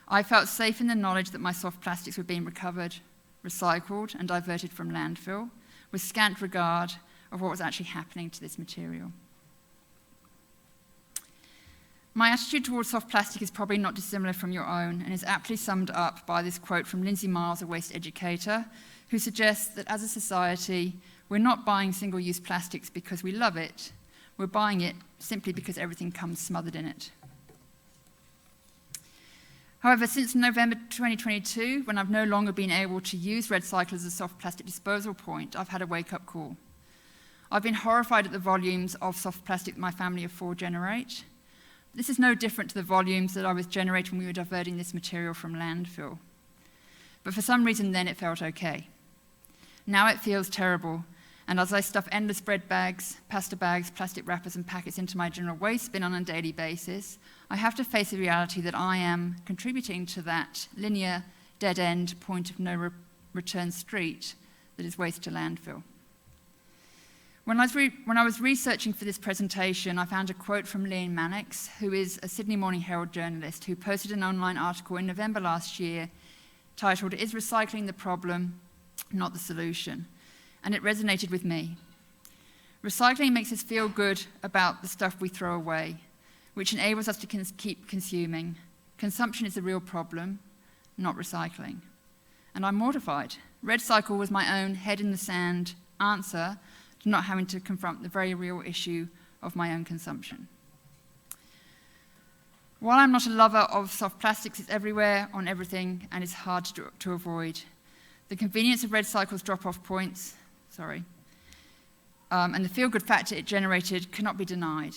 I felt safe in the knowledge that my soft plastics were being recovered, recycled and diverted from landfill, with scant regard of what was actually happening to this material. My attitude towards soft plastic is probably not dissimilar from your own and is aptly summed up by this quote from Lindsay Miles, a waste educator, who suggests that as a society, we're not buying single-use plastics because we love it, we're buying it simply because everything comes smothered in it. However, since November 2022, when I've no longer been able to use REDcycle as a soft plastic disposal point, I've had a wake-up call. I've been horrified at the volumes of soft plastic that my family of four generate. This is no different to the volumes that I was generating when we were diverting this material from landfill. But for some reason then it felt okay. Now it feels terrible, and as I stuff endless bread bags, pasta bags, plastic wrappers and packets into my general waste bin on a daily basis, I have to face the reality that I am contributing to that linear, dead-end, point of no return street that is waste to landfill. When I was researching for this presentation, I found a quote from Liam Mannix, who is a Sydney Morning Herald journalist who posted an online article in November last year titled, "Is Recycling the Problem, Not the Solution?" And it resonated with me. Recycling makes us feel good about the stuff we throw away, which enables us to keep consuming. Consumption is the real problem, not recycling. And I'm mortified. REDcycle was my own head-in-the-sand answer to not having to confront the very real issue of my own consumption. While I'm not a lover of soft plastics, it's everywhere, on everything, and it's hard to avoid. The convenience of REDcycle's drop-off points, and the feel-good factor it generated cannot be denied.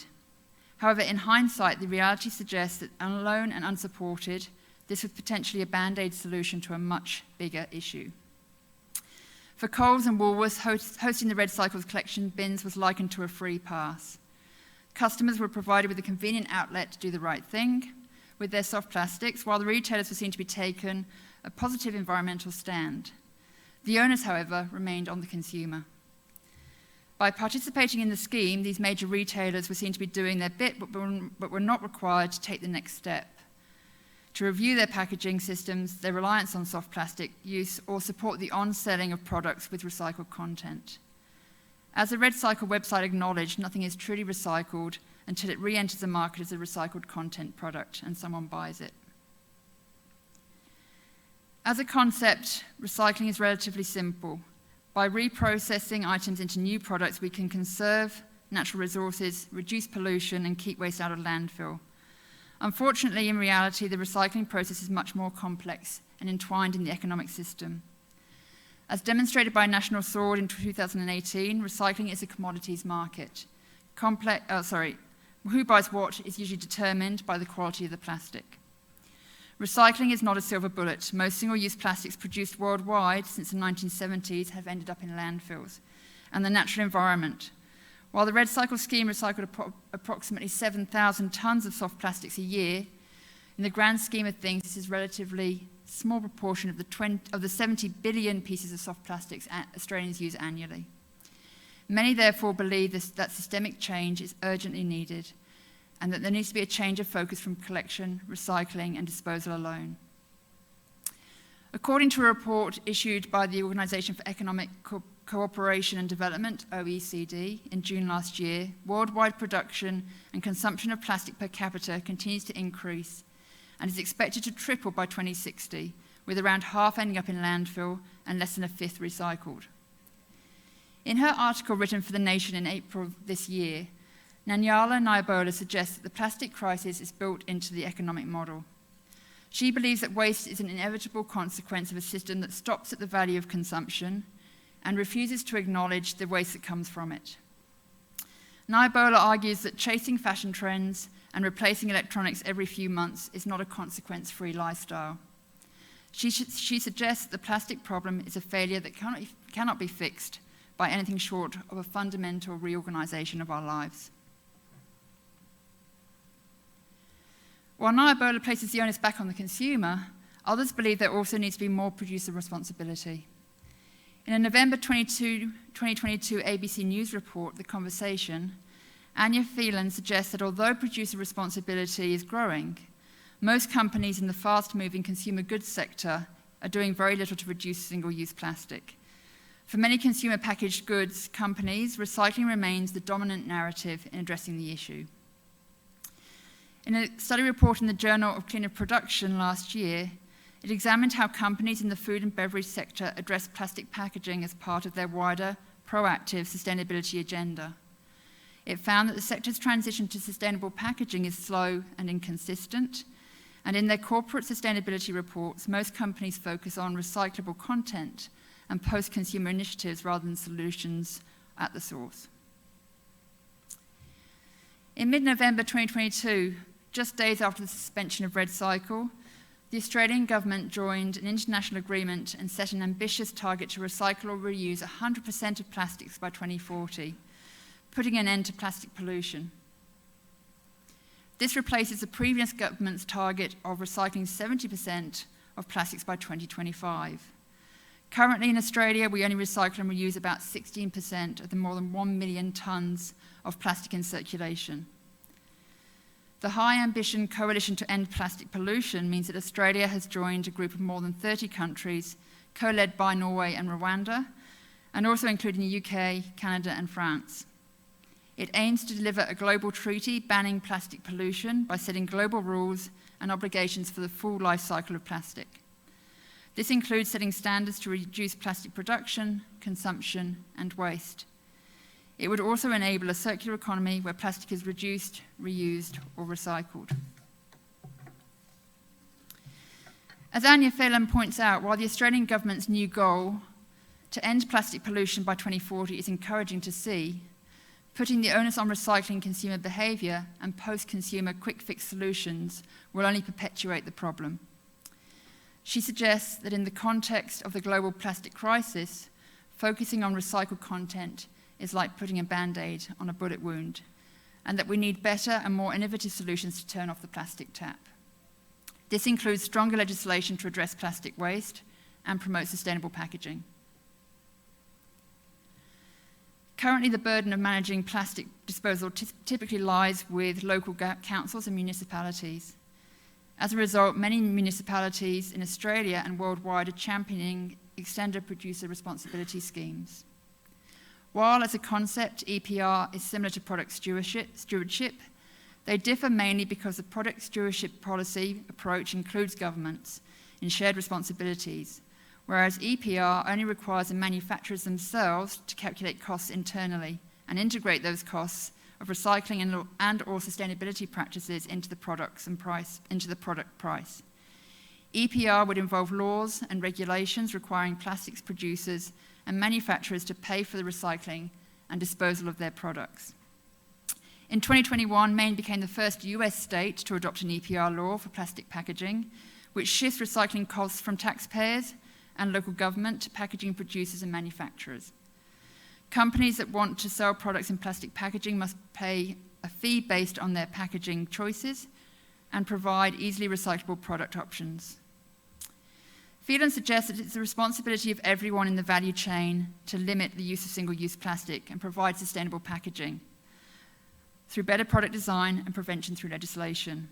However, in hindsight, the reality suggests that alone and unsupported, this was potentially a band-aid solution to a much bigger issue. For Coles and Woolworths, hosting the REDcycle's collection bins was likened to a free pass. Customers were provided with a convenient outlet to do the right thing with their soft plastics, while the retailers were seen to be taken a positive environmental stand. The onus, however, remained on the consumer. By participating in the scheme, these major retailers were seen to be doing their bit, but were not required to take the next step, to review their packaging systems, their reliance on soft plastic use, or support the on-selling of products with recycled content. As the REDcycle website acknowledged, nothing is truly recycled until it re-enters the market as a recycled content product and someone buys it. As a concept, recycling is relatively simple. By reprocessing items into new products, we can conserve, natural resources, reduce pollution, and keep waste out of landfill. Unfortunately, in reality, the recycling process is much more complex and entwined in the economic system. As demonstrated by National Sword in 2018, recycling is a commodities market. Who buys what is usually determined by the quality of the plastic. Recycling is not a silver bullet. Most single-use plastics produced worldwide since the 1970s have ended up in landfills and the natural environment. While the REDcycle scheme recycled approximately 7,000 tonnes of soft plastics a year, in the grand scheme of things, this is a relatively small proportion of the 70 billion pieces of soft plastics Australians use annually. Many therefore believe that systemic change is urgently needed and that there needs to be a change of focus from collection, recycling and disposal alone. According to a report issued by the Organisation for Economic Cooperation and Development, OECD, in June last year, worldwide production and consumption of plastic per capita continues to increase and is expected to triple by 2060, with around half ending up in landfill and less than a fifth recycled. In her article written for The Nation in April this year, Nyanyala Nyabola suggests that the plastic crisis is built into the economic model. She believes that waste is an inevitable consequence of a system that stops at the value of consumption and refuses to acknowledge the waste that comes from it. Nyabola argues that chasing fashion trends and replacing electronics every few months is not a consequence-free lifestyle. She suggests that the plastic problem is a failure that cannot be fixed by anything short of a fundamental reorganisation of our lives. While Nyabola places the onus back on the consumer, others believe there also needs to be more producer responsibility. In a November 2022 ABC News report, The Conversation, Anya Phelan suggests that although producer responsibility is growing, most companies in the fast-moving consumer goods sector are doing very little to reduce single-use plastic. For many consumer packaged goods companies, recycling remains the dominant narrative in addressing the issue. In a study report in the Journal of Cleaner Production last year, it examined how companies in the food and beverage sector address plastic packaging as part of their wider, proactive sustainability agenda. It found that the sector's transition to sustainable packaging is slow and inconsistent, and in their corporate sustainability reports, most companies focus on recyclable content and post-consumer initiatives rather than solutions at the source. In mid-November 2022, just days after the suspension of REDcycle, the Australian government joined an international agreement and set an ambitious target to recycle or reuse 100% of plastics by 2040, putting an end to plastic pollution. This replaces the previous government's target of recycling 70% of plastics by 2025. Currently in Australia, we only recycle and reuse about 16% of the more than 1 million tonnes of plastic in circulation. The High Ambition Coalition to End Plastic Pollution means that Australia has joined a group of more than 30 countries, co-led by Norway and Rwanda, and also including the UK, Canada and France. It aims to deliver a global treaty banning plastic pollution by setting global rules and obligations for the full life cycle of plastic. This includes setting standards to reduce plastic production, consumption and waste. It would also enable a circular economy where plastic is reduced, reused or recycled. As Anya Phelan points out, while the Australian government's new goal to end plastic pollution by 2040 is encouraging to see, putting the onus on recycling consumer behaviour and post-consumer quick-fix solutions will only perpetuate the problem. She suggests that in the context of the global plastic crisis, focusing on recycled content is like putting a band-aid on a bullet wound, and that we need better and more innovative solutions to turn off the plastic tap. This includes stronger legislation to address plastic waste and promote sustainable packaging. Currently, the burden of managing plastic disposal typically lies with local councils and municipalities. As a result, many municipalities in Australia and worldwide are championing extended producer responsibility schemes. While as a concept, EPR is similar to product stewardship, they differ mainly because the product stewardship policy approach includes governments in shared responsibilities, whereas EPR only requires the manufacturers themselves to calculate costs internally and integrate those costs of recycling and/or sustainability practices into the products and into the product price. EPR would involve laws and regulations requiring plastics producers and manufacturers to pay for the recycling and disposal of their products. In 2021, Maine became the first US state to adopt an EPR law for plastic packaging, which shifts recycling costs from taxpayers and local government to packaging producers and manufacturers. Companies that want to sell products in plastic packaging must pay a fee based on their packaging choices and provide easily recyclable product options. Phelan suggests that it's the responsibility of everyone in the value chain to limit the use of single-use plastic and provide sustainable packaging through better product design and prevention through legislation.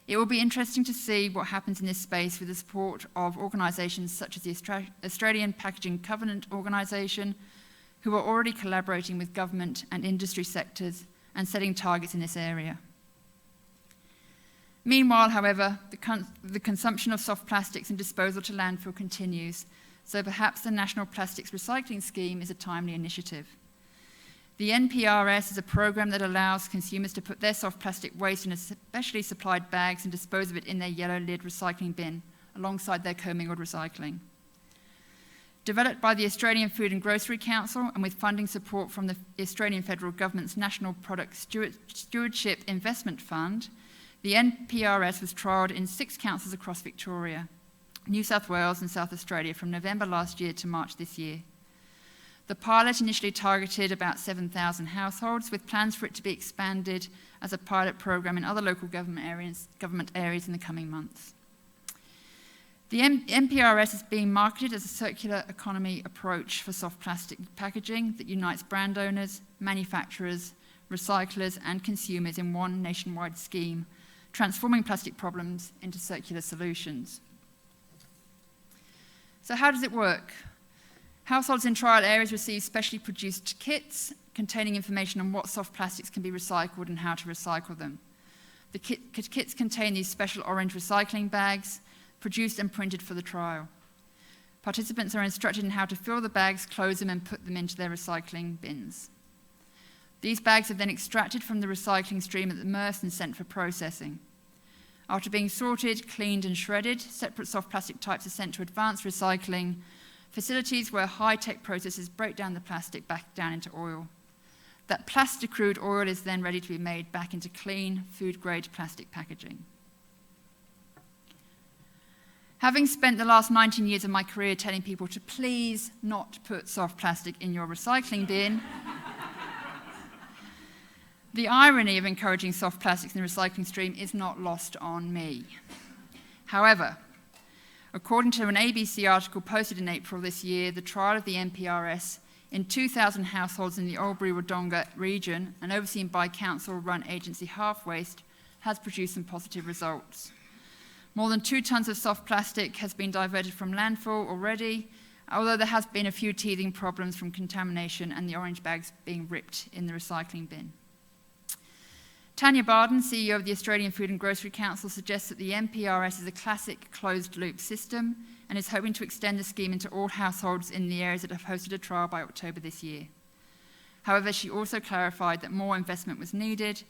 It will be interesting to see what happens in this space with the support of organisations such as the Australian Packaging Covenant Organisation, who are already collaborating with government and industry sectors and setting targets in this area. Meanwhile, however, the consumption of soft plastics and disposal to landfill continues, so perhaps the National Plastics Recycling Scheme is a timely initiative. The NPRS is a program that allows consumers to put their soft plastic waste in specially supplied bags and dispose of it in their yellow lid recycling bin, alongside their commingled recycling. Developed by the Australian Food and Grocery Council and with funding support from the Australian Federal Government's National Product Stewardship Investment Fund, the NPRS was trialled in 6 councils across Victoria, New South Wales and South Australia from November last year to March this year. The pilot initially targeted about 7,000 households, with plans for it to be expanded as a pilot program in other local government areas in the coming months. The NPRS is being marketed as a circular economy approach for soft plastic packaging that unites brand owners, manufacturers, recyclers and consumers in one nationwide scheme, transforming plastic problems into circular solutions. So how does it work? Households in trial areas receive specially produced kits containing information on what soft plastics can be recycled and how to recycle them. The kits contain these special orange recycling bags, produced and printed for the trial. Participants are instructed in how to fill the bags, close them and put them into their recycling bins. These bags are then extracted from the recycling stream at the MRF and sent for processing. After being sorted, cleaned and shredded, separate soft plastic types are sent to advanced recycling facilities where high-tech processes break down the plastic back down into oil. That plastic crude oil is then ready to be made back into clean, food-grade plastic packaging. Having spent the last 19 years of my career telling people to please not put soft plastic in your recycling bin, the irony of encouraging soft plastics in the recycling stream is not lost on me. However, according to an ABC article posted in April this year, the trial of the NPRS in 2,000 households in the Albury-Wodonga region and overseen by council-run agency Half Waste has produced some positive results. More than 2 tonnes of soft plastic has been diverted from landfill already, although there has been a few teething problems from contamination and the orange bags being ripped in the recycling bin. Tanya Barden, CEO of the Australian Food and Grocery Council, suggests that the NPRS is a classic closed-loop system and is hoping to extend the scheme into all households in the areas that have hosted a trial by October this year. However, she also clarified that more investment was needed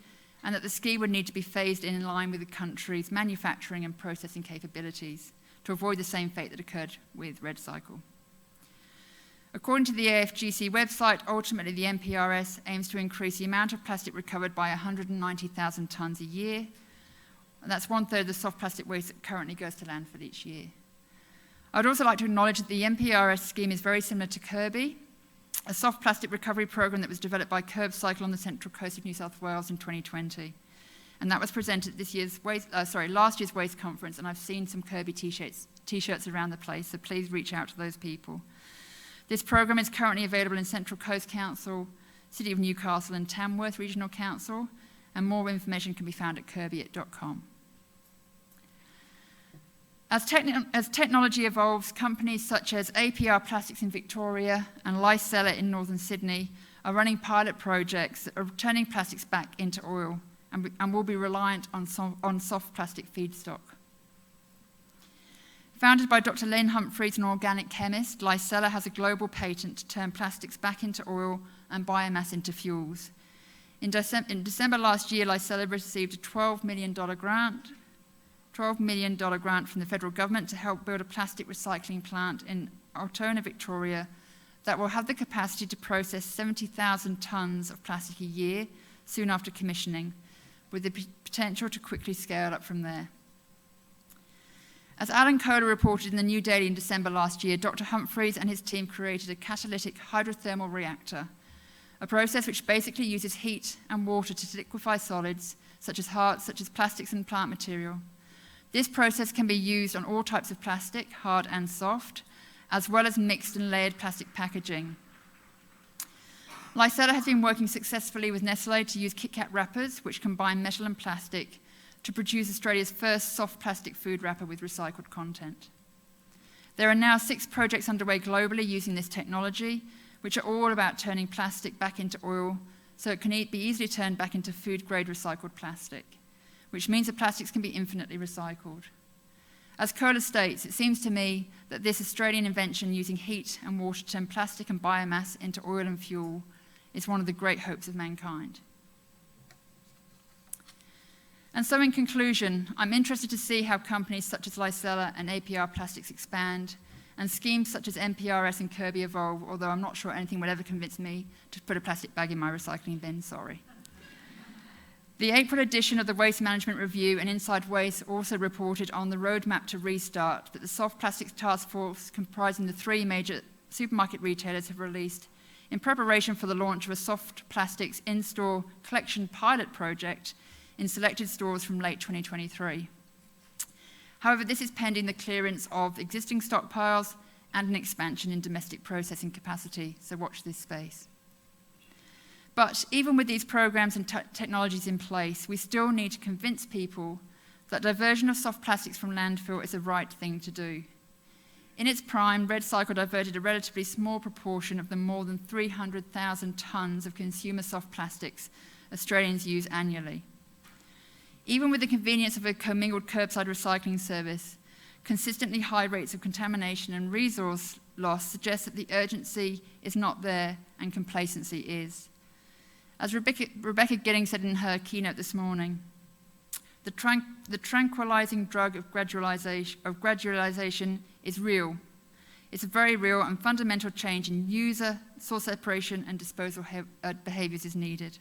and that the scheme would need to be phased in line with the country's manufacturing and processing capabilities to avoid the same fate that occurred with REDcycle. According to the AFGC website, ultimately the NPRS aims to increase the amount of plastic recovered by 190,000 tonnes a year, and that's 1/3 of the soft plastic waste that currently goes to landfill each year. I'd also like to acknowledge that the NPRS scheme is very similar to Kirby, a soft plastic recovery program that was developed by REDcycle on the central coast of New South Wales in 2020. And that was presented at last year's Waste Conference, and I've seen some Kirby t-shirts around the place, so please reach out to those people. This program is currently available in Central Coast Council, City of Newcastle and Tamworth Regional Council, and more information can be found at kirbyit.com. As technology evolves, companies such as APR Plastics in Victoria and Lycella in northern Sydney are running pilot projects that are turning plastics back into oil and will be reliant on soft plastic feedstock. Founded by Dr. Len Humphreys, an organic chemist, Lycella has a global patent to turn plastics back into oil and biomass into fuels. In December last year, Licella received a $12 million grant from the federal government to help build a plastic recycling plant in Altona, Victoria, that will have the capacity to process 70,000 tonnes of plastic a year soon after commissioning, with the potential to quickly scale up from there. As Alan Kohler reported in the New Daily in December last year, Dr. Humphreys and his team created a catalytic hydrothermal reactor, a process which basically uses heat and water to liquefy solids, such as plastics and plant material. This process can be used on all types of plastic, hard and soft, as well as mixed and layered plastic packaging. Licella has been working successfully with Nestlé to use KitKat wrappers, which combine metal and plastic, to produce Australia's first soft plastic food wrapper with recycled content. There are now 6 projects underway globally using this technology, which are all about turning plastic back into oil so it can be easily turned back into food-grade recycled plastic, which means that plastics can be infinitely recycled. As Kohler states, it seems to me that this Australian invention using heat and water to turn plastic and biomass into oil and fuel is one of the great hopes of mankind. And so in conclusion, I'm interested to see how companies such as Licella and APR Plastics expand, and schemes such as NPRS and Kirby evolve, although I'm not sure anything will ever convince me to put a plastic bag in my recycling bin, sorry. The April edition of the Waste Management Review and Inside Waste also reported on the roadmap to restart that the Soft Plastics Task Force, comprising the 3 major supermarket retailers, have released in preparation for the launch of a soft plastics in-store collection pilot project in selected stores from late 2023. However, this is pending the clearance of existing stockpiles and an expansion in domestic processing capacity, so watch this space. But even with these programs and technologies in place, we still need to convince people that diversion of soft plastics from landfill is the right thing to do. In its prime, REDcycle diverted a relatively small proportion of the more than 300,000 tonnes of consumer soft plastics Australians use annually. Even with the convenience of a commingled curbside recycling service, consistently high rates of contamination and resource loss suggest that the urgency is not there and complacency is. As Rebecca Gidding said in her keynote this morning, the tranquilizing drug of gradualization is real. It's a very real and fundamental change in user, source separation and disposal behaviours is needed.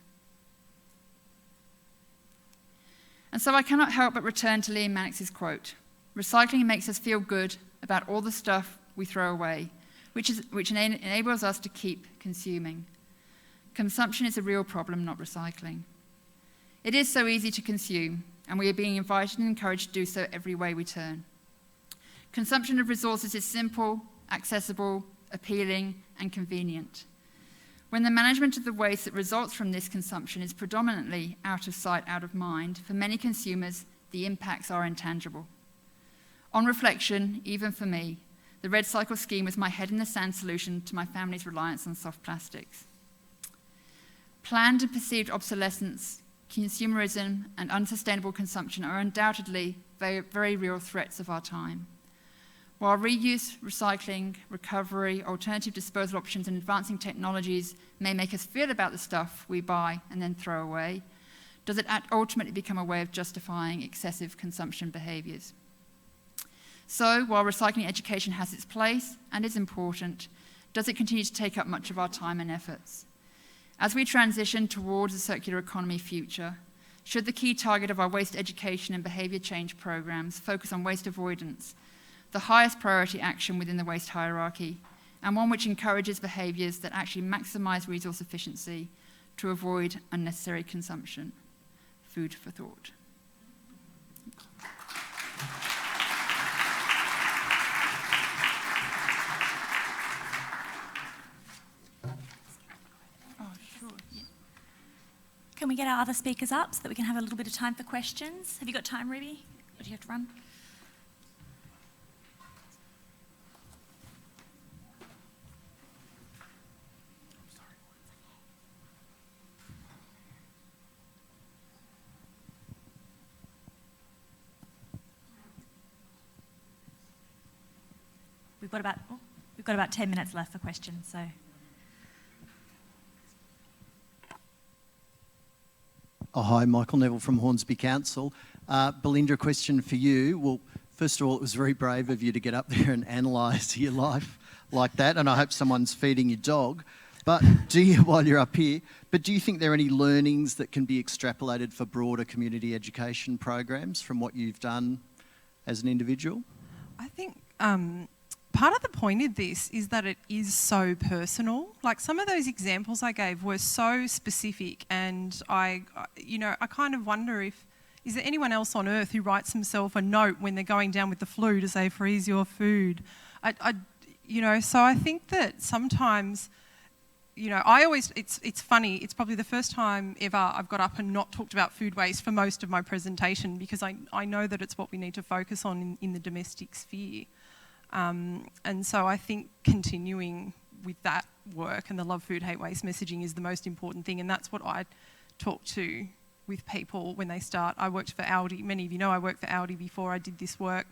And so I cannot help but return to Liam Mannix's quote, "Recycling makes us feel good about all the stuff we throw away, which enables us to keep consuming. Consumption is a real problem, not recycling. It is so easy to consume, and we are being invited and encouraged to do so every way we turn. Consumption of resources is simple, accessible, appealing, and convenient. When the management of the waste that results from this consumption is predominantly out of sight, out of mind, for many consumers, the impacts are intangible. On reflection, even for me, the REDcycle scheme was my head-in-the-sand solution to my family's reliance on soft plastics. Planned and perceived obsolescence, consumerism, and unsustainable consumption are undoubtedly very, very real threats of our time. While reuse, recycling, recovery, alternative disposal options, and advancing technologies may make us feel about the stuff we buy and then throw away, does it ultimately become a way of justifying excessive consumption behaviours? So, while recycling education has its place and is important, does it continue to take up much of our time and efforts? As we transition towards a circular economy future, should the key target of our waste education and behaviour change programs focus on waste avoidance, the highest priority action within the waste hierarchy, and one which encourages behaviours that actually maximise resource efficiency to avoid unnecessary consumption? Food for thought. Oh, sure. Yeah. Can we get our other speakers up so that we can have a little bit of time for questions? Have you got time, Ruby? Or do you have to run? We've got about 10 minutes left for questions, so. Oh, hi, Michael Neville from Hornsby Council. Belinda, a question for you. Well, first of all, it was very brave of you to get up there and analyse your life like that, and I hope someone's feeding your dog. But while you're up here, do you think there are any learnings that can be extrapolated for broader community education programs from what you've done as an individual? I think part of the point of this is that it is so personal. Like some of those examples I gave were so specific, and I kind of wonder is there anyone else on earth who writes themselves a note when they're going down with the flu to say, freeze your food? So I think that sometimes, it's funny, it's probably the first time ever I've got up and not talked about food waste for most of my presentation, because I know that it's what we need to focus on in the domestic sphere. And so I think continuing with that work and the love, food, hate waste messaging is the most important thing, and that's what I talk to with people when they start. I worked for Aldi. Many of you know I worked for Aldi before I did this work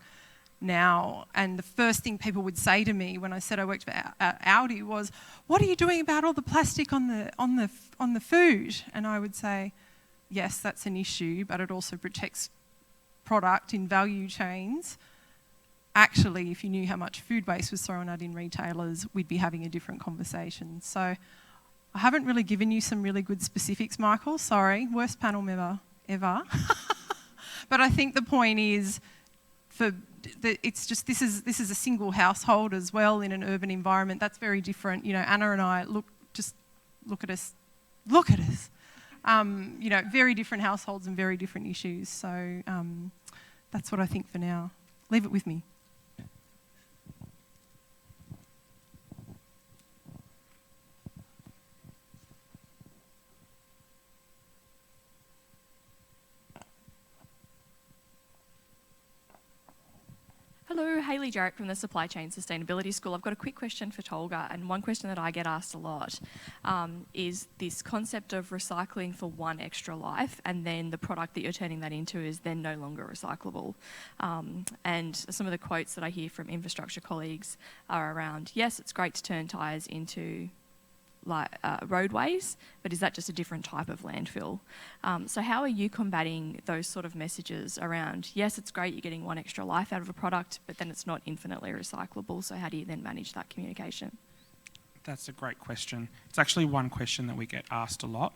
now, and the first thing people would say to me when I said I worked for Aldi was, "What are you doing about all the plastic on the food?" And I would say, yes, that's an issue, but it also protects product in value chains. Actually, if you knew how much food waste was thrown out in retailers, we'd be having a different conversation. So I haven't really given you some really good specifics, Michael. Sorry, worst panel member ever. But I think the point is, it's just this is a single household as well in an urban environment. That's very different. Anna and I look at us. Very different households and very different issues. So that's what I think for now. Leave it with me. Hello, Hayley Jarrett from the Supply Chain Sustainability School. I've got a quick question for Tolga, and one question that I get asked a lot is this concept of recycling for one extra life, and then the product that you're turning that into is then no longer recyclable. And some of the quotes that I hear from infrastructure colleagues are around, yes, it's great to turn tyres into roadways, but is that just a different type of landfill? So how are you combating those sort of messages around, yes, it's great you're getting one extra life out of a product, but then it's not infinitely recyclable, so how do you then manage that communication? That's a great question. It's actually one question that we get asked a lot,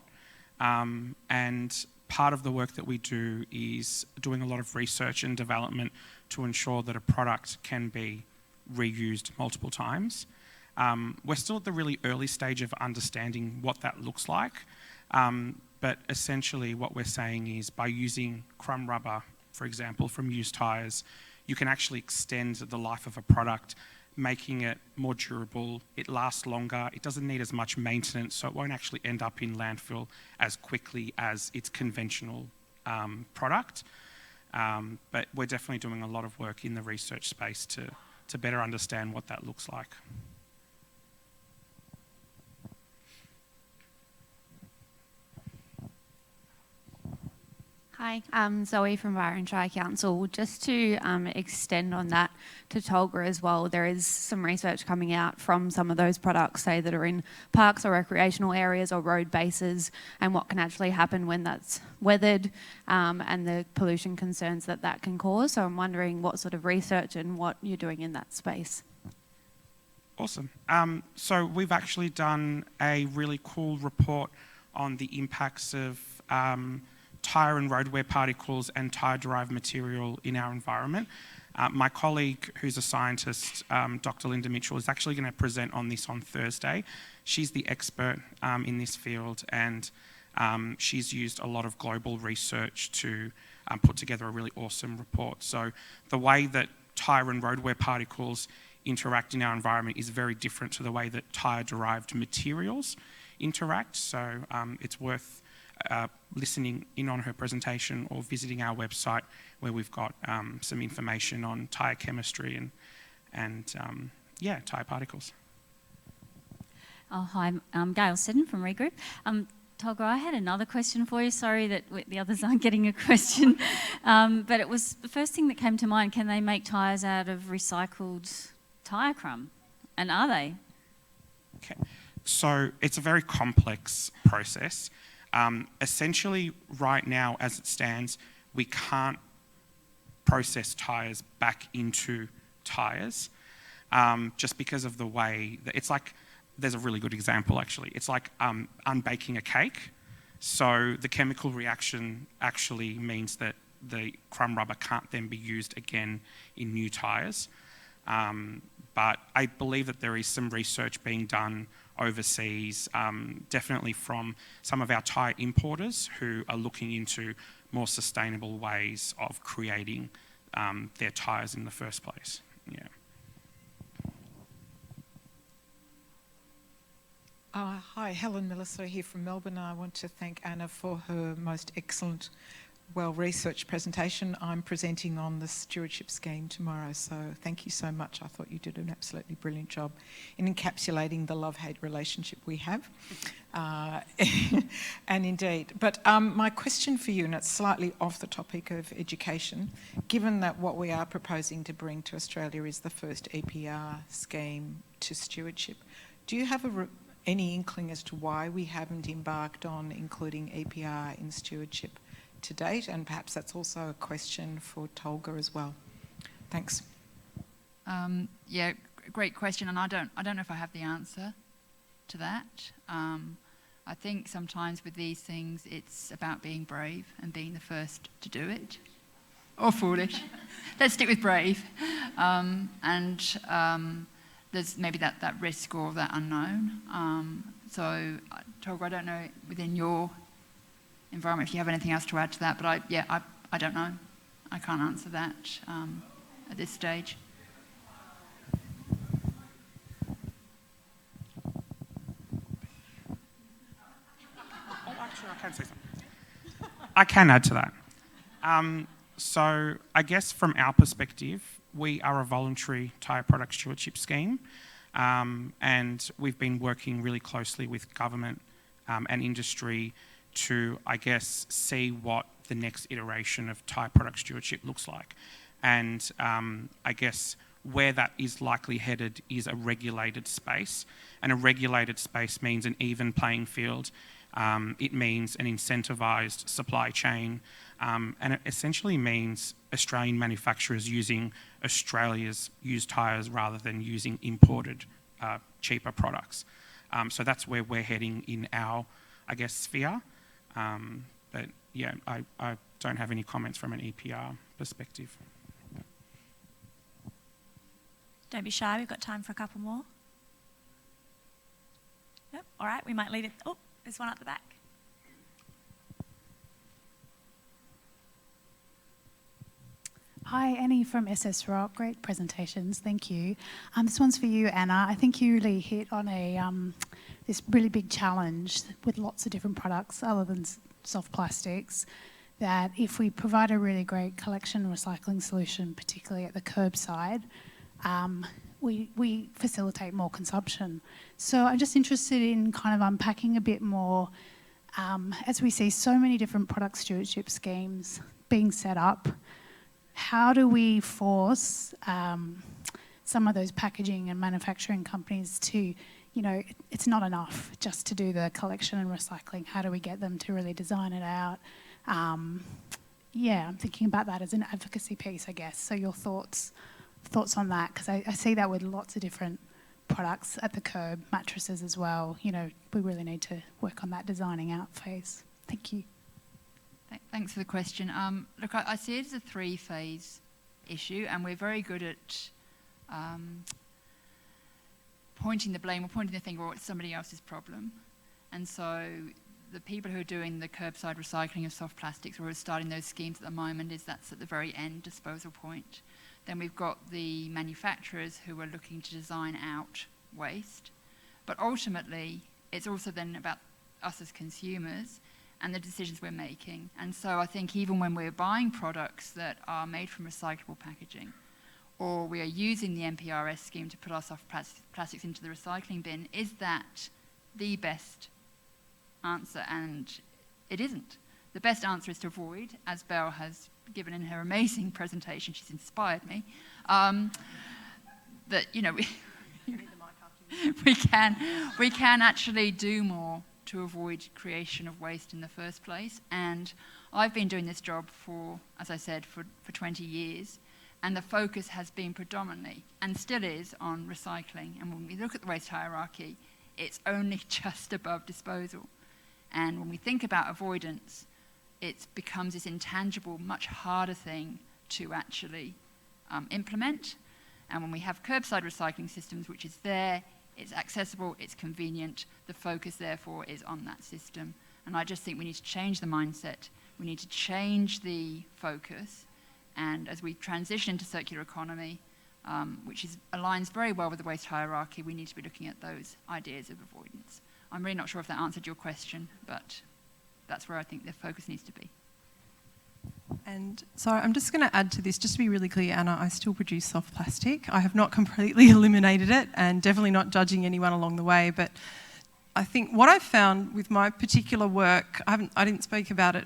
and part of the work that we do is doing a lot of research and development to ensure that a product can be reused multiple times. We're still at the really early stage of understanding what that looks like, but essentially what we're saying is by using crumb rubber, for example, from used tyres, you can actually extend the life of a product, making it more durable, it lasts longer, it doesn't need as much maintenance, so it won't actually end up in landfill as quickly as its conventional product. But we're definitely doing a lot of work in the research space to better understand what that looks like. Hi, I'm Zoe from Byron Shire Council. Just to extend on that to Tolga as well, there is some research coming out from some of those products, say, that are in parks or recreational areas or road bases, and what can actually happen when that's weathered, and the pollution concerns that can cause. So I'm wondering what sort of research and what you're doing in that space. Awesome. So we've actually done a really cool report on the impacts of tyre and road wear particles and tyre-derived material in our environment. My colleague, who's a scientist, Dr. Linda Mitchell, is actually going to present on this on Thursday. She's the expert in this field, and she's used a lot of global research to put together a really awesome report. So the way that tyre and road wear particles interact in our environment is very different to the way that tyre-derived materials interact. So it's worth listening in on her presentation or visiting our website, where we've got some information on tyre chemistry and tyre particles. Oh, hi, I'm Gail Seddon from Regroup. Tolga, I had another question for you. Sorry that the others aren't getting a question. But it was the first thing that came to mind. Can they make tyres out of recycled tyre crumb? And are they? Okay. So it's a very complex process. Essentially, right now, as it stands, we can't process tyres back into tyres just because of the way that it's like. There's a really good example, actually. It's like unbaking a cake. So the chemical reaction actually means that the crumb rubber can't then be used again in new tyres. But I believe that there is some research being done overseas, definitely from some of our tyre importers who are looking into more sustainable ways of creating their tyres in the first place. Yeah. Hi, Helen Millisor here from Melbourne. I want to thank Anna for her most excellent, well-researched presentation. I'm presenting on the stewardship scheme tomorrow, so thank you so much. I thought you did an absolutely brilliant job in encapsulating the love-hate relationship we have. And indeed. But my question for you, and it's slightly off the topic of education, given that what we are proposing to bring to Australia is the first EPR scheme to stewardship, do you have any inkling as to why we haven't embarked on including EPR in stewardship to date? And perhaps that's also a question for Tolga as well. Thanks. Yeah, great question, and I don't know if I have the answer to that. I think sometimes with these things it's about being brave and being the first to do it. Or foolish. Let's stick with brave. There's maybe that risk or that unknown. So, Tolga, I don't know within your environment if you have anything else to add to that, but I don't know. I can't answer that at this stage. Actually, I can say something. I can add to that. So, I guess from our perspective, we are a voluntary tyre product stewardship scheme, and we've been working really closely with government and industry to, I guess, see what the next iteration of tyre product stewardship looks like. And I guess where that is likely headed is a regulated space, and a regulated space means an even playing field. It means an incentivised supply chain, and it essentially means Australian manufacturers using Australia's used tyres rather than using imported cheaper products. So that's where we're heading in our, I guess, sphere. But yeah, I don't have any comments from an EPR perspective. Don't be shy, we've got time for a couple more. Yep, all right, we might leave it. Oh, there's one at the back. Hi, Annie from SS Rock. Great presentations, thank you. This one's for you, Anna. I think you really hit on this really big challenge with lots of different products other than soft plastics, that if we provide a really great collection and recycling solution, particularly at the curbside, we facilitate more consumption. So I'm just interested in kind of unpacking a bit more, as we see so many different product stewardship schemes being set up, how do we force some of those packaging and manufacturing companies to, it's not enough just to do the collection and recycling. How do we get them to really design it out? I'm thinking about that as an advocacy piece, I guess. So your thoughts on that, because I see that with lots of different products at the curb, mattresses as well. We really need to work on that designing out phase. Thank you. Thanks for the question. Look, I see it as a three-phase issue, and we're very good at pointing the blame or pointing the finger, it's somebody else's problem. And so the people who are doing the curbside recycling of soft plastics or who are starting those schemes at the moment that's at the very end disposal point. Then we've got the manufacturers who are looking to design out waste. But ultimately, it's also then about us as consumers and the decisions we're making. And so I think even when we're buying products that are made from recyclable packaging, or we are using the NPRS scheme to put our soft plastics into the recycling bin, is that the best answer? And it isn't. The best answer is to avoid, as Belle has given in her amazing presentation, she's inspired me, that, we can actually do more to avoid creation of waste in the first place. And I've been doing this job for, as I said, for 20 years, and the focus has been predominantly, and still is, on recycling. And when we look at the waste hierarchy, it's only just above disposal. And when we think about avoidance, it becomes this intangible, much harder thing to actually implement. And when we have curbside recycling systems, which is there, it's accessible, it's convenient, the focus therefore is on that system. And I just think we need to change the mindset, we need to change the focus, and as we transition into circular economy, which aligns very well with the waste hierarchy, we need to be looking at those ideas of avoidance. I'm really not sure if that answered your question, but that's where I think the focus needs to be. And so I'm just going to add to this, just to be really clear, Anna, I still produce soft plastic. I have not completely eliminated it, and definitely not judging anyone along the way, but I think what I've found with my particular work, I didn't speak about it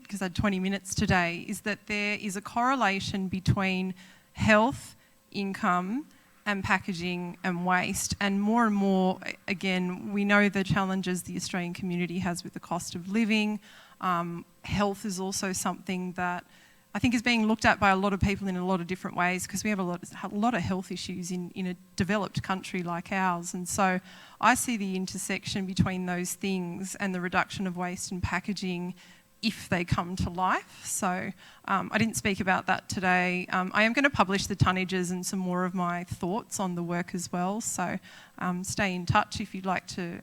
because I had 20 minutes today, is that there is a correlation between health, income, and packaging and waste. And more, again, we know the challenges the Australian community has with the cost of living. Health is also something that I think is being looked at by a lot of people in a lot of different ways, because we have a lot of health issues in a developed country like ours. And so I see the intersection between those things and the reduction of waste and packaging if they come to life. So I didn't speak about that today. I am going to publish the tonnages and some more of my thoughts on the work as well. So stay in touch if you'd like to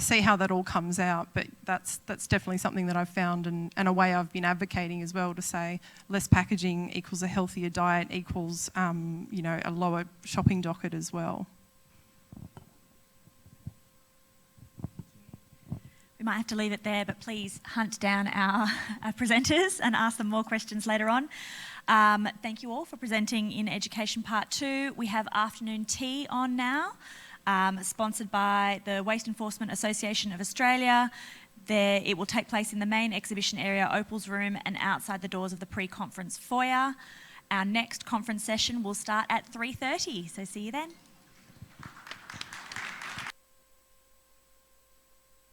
see how that all comes out. But that's definitely something that I've found, and a way I've been advocating as well, to say less packaging equals a healthier diet equals a lower shopping docket as well. We might have to leave it there, but please hunt down our presenters and ask them more questions later on. Thank you all for presenting in Education Part 2. We have afternoon tea on now, sponsored by the Waste Enforcement Association of Australia. It will take place in the main exhibition area, Opal's room, and outside the doors of the pre-conference foyer. Our next conference session will start at 3:30, so see you then.